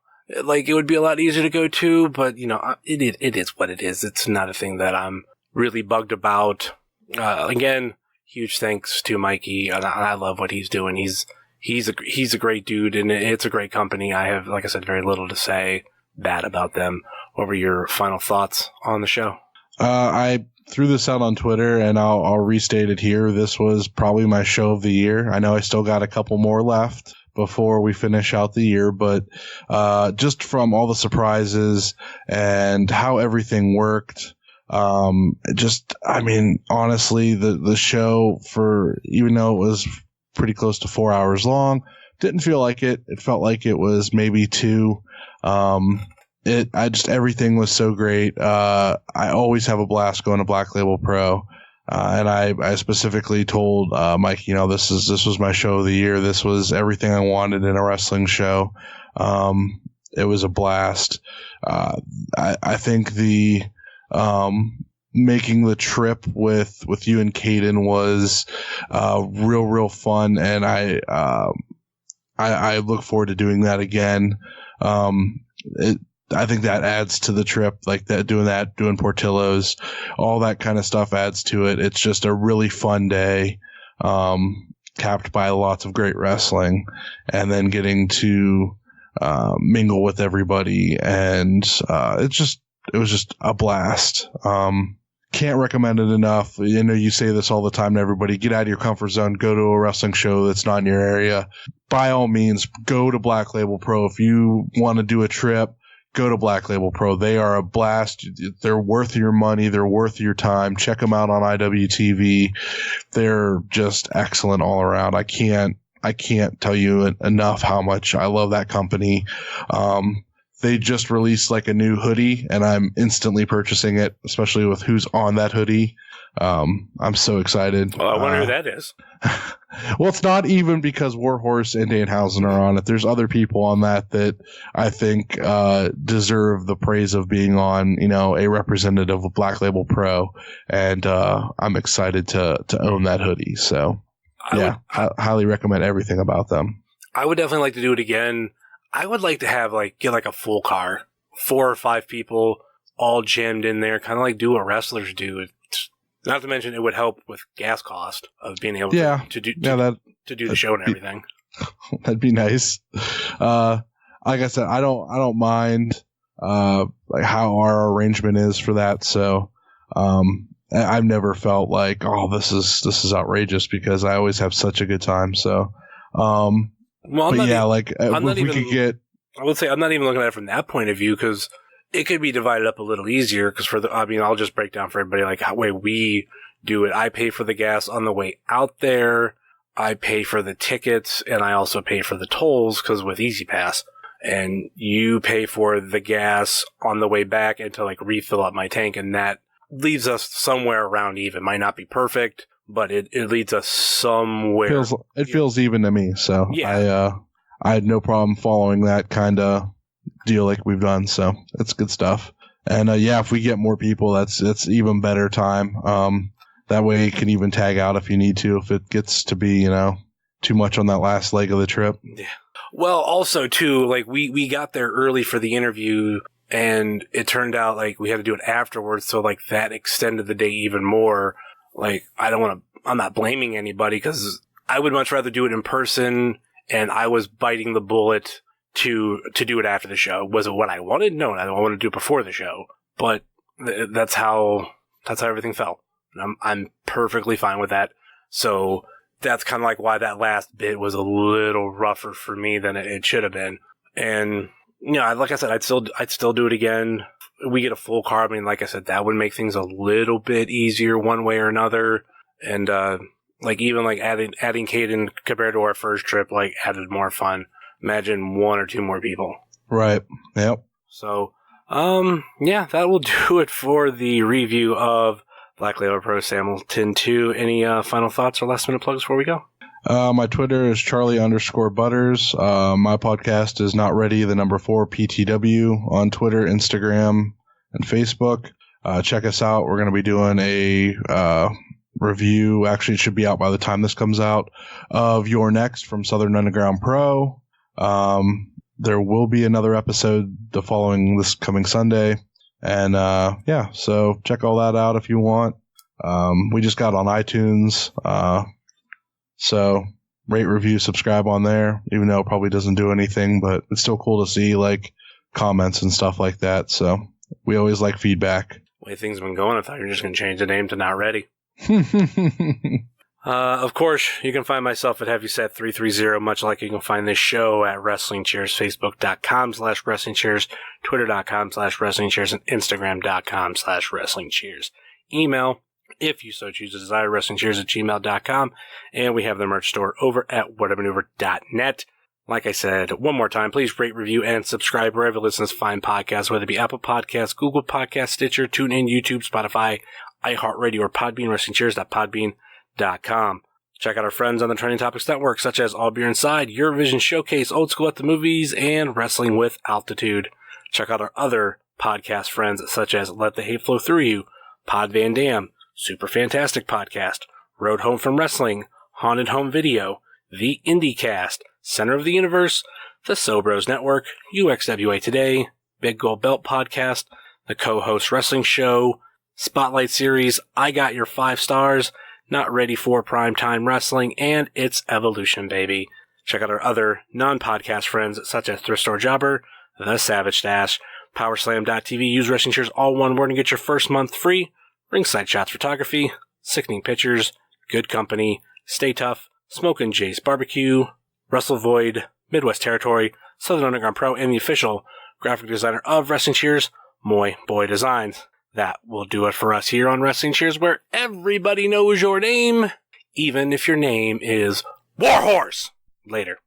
Speaker 3: like, it would be a lot easier to go to, but, you know, it is what it is. It's not a thing that I'm really bugged about. Again, huge thanks to Mikey, and I love what he's doing. He's a great dude, and it's a great company. I have, like I said, very little to say bad about them. What were your final thoughts on the show?
Speaker 4: I threw this out on Twitter, and I'll restate it here. This was probably my show of the year. I know I still got a couple more left before we finish out the year, but just from all the surprises and how everything worked, I mean, honestly, the show, for even though it was pretty close to 4 hours long, didn't feel like it. It felt like it was maybe 2. Everything was so great. I always have a blast going to Black Label Pro. And I specifically told Mike, you know, this was my show of the year. This was everything I wanted in a wrestling show. It was a blast. I think the making the trip with you and Caden was real fun, and I look forward to doing that again. I think that adds to the trip, like doing Portillo's, all that kind of stuff adds to it. It's just a really fun day, capped by lots of great wrestling, and then getting to mingle with everybody, and it was just a blast. Can't recommend it enough. You know, you say this all the time to everybody: get out of your comfort zone, go to a wrestling show that's not in your area. By all means, go to Black Label Pro. If you want to do a trip, go to Black Label Pro. They are a blast. They're worth your money. They're worth your time. Check them out on IWTV. They're just excellent all around. I can't tell you enough how much I love that company. They just released like a new hoodie, and I'm instantly purchasing it, especially with who's on that hoodie. I'm so excited.
Speaker 3: Well, I wonder who that is.
Speaker 4: Well, it's not even because Warhorse and Danhausen are on it. There's other people on that I think deserve the praise of being on, you know, a representative of Black Label Pro, and I'm excited to own that hoodie. So, I highly recommend everything about them.
Speaker 3: I would definitely like to do it again. I would like to have get a full car, 4 or 5 people all jammed in there, kind of like do what wrestlers do. Not to mention, it would help with gas cost of being able to do the show and everything.
Speaker 4: That'd be nice. Like I said, I don't mind like how our arrangement is for that. So I've never felt like, oh, this is outrageous, because I always have such a good time. So I would say I'm not even looking at it from that point of view, because it could be divided up a little easier. Because I'll just break down for everybody like how way we do it. I pay for the gas on the way out there. I pay for the tickets, and I also pay for the tolls, because with Easy Pass. And you pay for the gas on the way back and to refill up my tank, and that leaves us somewhere around even. Might not be perfect, but it leads us somewhere. It feels even to me. So
Speaker 3: yeah.
Speaker 4: I had no problem following that kind of deal like we've done. So it's good stuff. And if we get more people, that's even better time. That way you can even tag out if you need to, if it gets to be, too much on that last leg of the trip.
Speaker 3: Yeah. Well, also too, we got there early for the interview, and it turned out we had to do it afterwards. So that extended the day even more. I'm not blaming anybody, because I would much rather do it in person, and I was biting the bullet to do it after the show. Was it what I wanted? No, I wanted to do it before the show, but that's how everything felt. And I'm perfectly fine with that. So that's kind of why that last bit was a little rougher for me than it should have been. And, like I said, I'd still do it again. We get a full car. I mean, like I said, that would make things a little bit easier one way or another. And, even adding Caden compared to our first trip, added more fun. Imagine 1 or 2 more people.
Speaker 4: Right. Yep.
Speaker 3: So, that will do it for the review of Black Label Pro Slamilton 2. Any final thoughts or last minute plugs before we go?
Speaker 4: My Twitter is Charly_Butters. My podcast is Not Ready, the number 4 PTW on Twitter, Instagram, and Facebook. Check us out. We're going to be doing a review. Actually, it should be out by the time this comes out, of Your Next from Southern Underground Pro. there will be another episode the following this coming Sunday. And yeah, so check all that out if you want. We just got on iTunes. So rate, review, subscribe on there, even though it probably doesn't do anything, but it's still cool to see like comments and stuff like that. So we always like feedback.
Speaker 3: The way things have been going, I thought you were just going to change the name to Not Ready. Of course, you can find myself at HeavySet330, much like you can find this show at Wrestling Cheers, Facebook.com/Wrestling Cheers, Twitter.com/Wrestling Cheers, and Instagram.com/Wrestling Cheers. Email, if you so choose to desire, WrestlingCheers@gmail.com, and we have the merch store over at whatamaneuver.net. Like I said, one more time, please rate, review, and subscribe wherever you listen to fine podcasts, whether it be Apple Podcasts, Google Podcasts, Stitcher, TuneIn, YouTube, Spotify, iHeartRadio, or Podbean, WrestlingCheers.podbean.com. Check out our friends on the Trending Topics Network, such as All Beer Inside, Eurovision Showcase, Old School at the Movies, and Wrestling with Altitude. Check out our other podcast friends, such as Let the Hate Flow Through You, Pod Van Dam, Super Fantastic Podcast, Road Home from Wrestling, Haunted Home Video, The IndieCast, Center of the Universe, The Sobros Network, UXWA Today, Big Gold Belt Podcast, The Co-Host Wrestling Show, Spotlight Series, I Got Your 5 Stars, Not Ready for Primetime Wrestling, and It's Evolution, baby. Check out our other non-podcast friends, such as Thrift Store Jobber, The Savage Stash, PowerSlam.tv, use Wrestling Cheers all one word and get your first month free, Ringside Shots Photography, Sickening Pictures, Good Company, Stay Tough, Smokin' Jace Barbecue, Russell Void, Midwest Territory, Southern Underground Pro, and the official graphic designer of Wrestling Cheers, Moy Boy Designs. That will do it for us here on Wrestling Cheers, where everybody knows your name, even if your name is Warhorse. Later.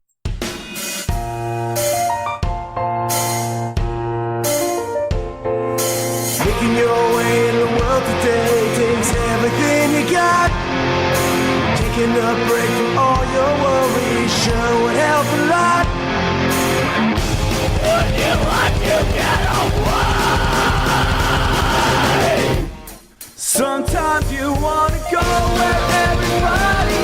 Speaker 6: Making your way in the world today takes everything you got. Taking a break from all your worries sure would help a lot. Would you like to get away? Sometimes you wanna go where everybody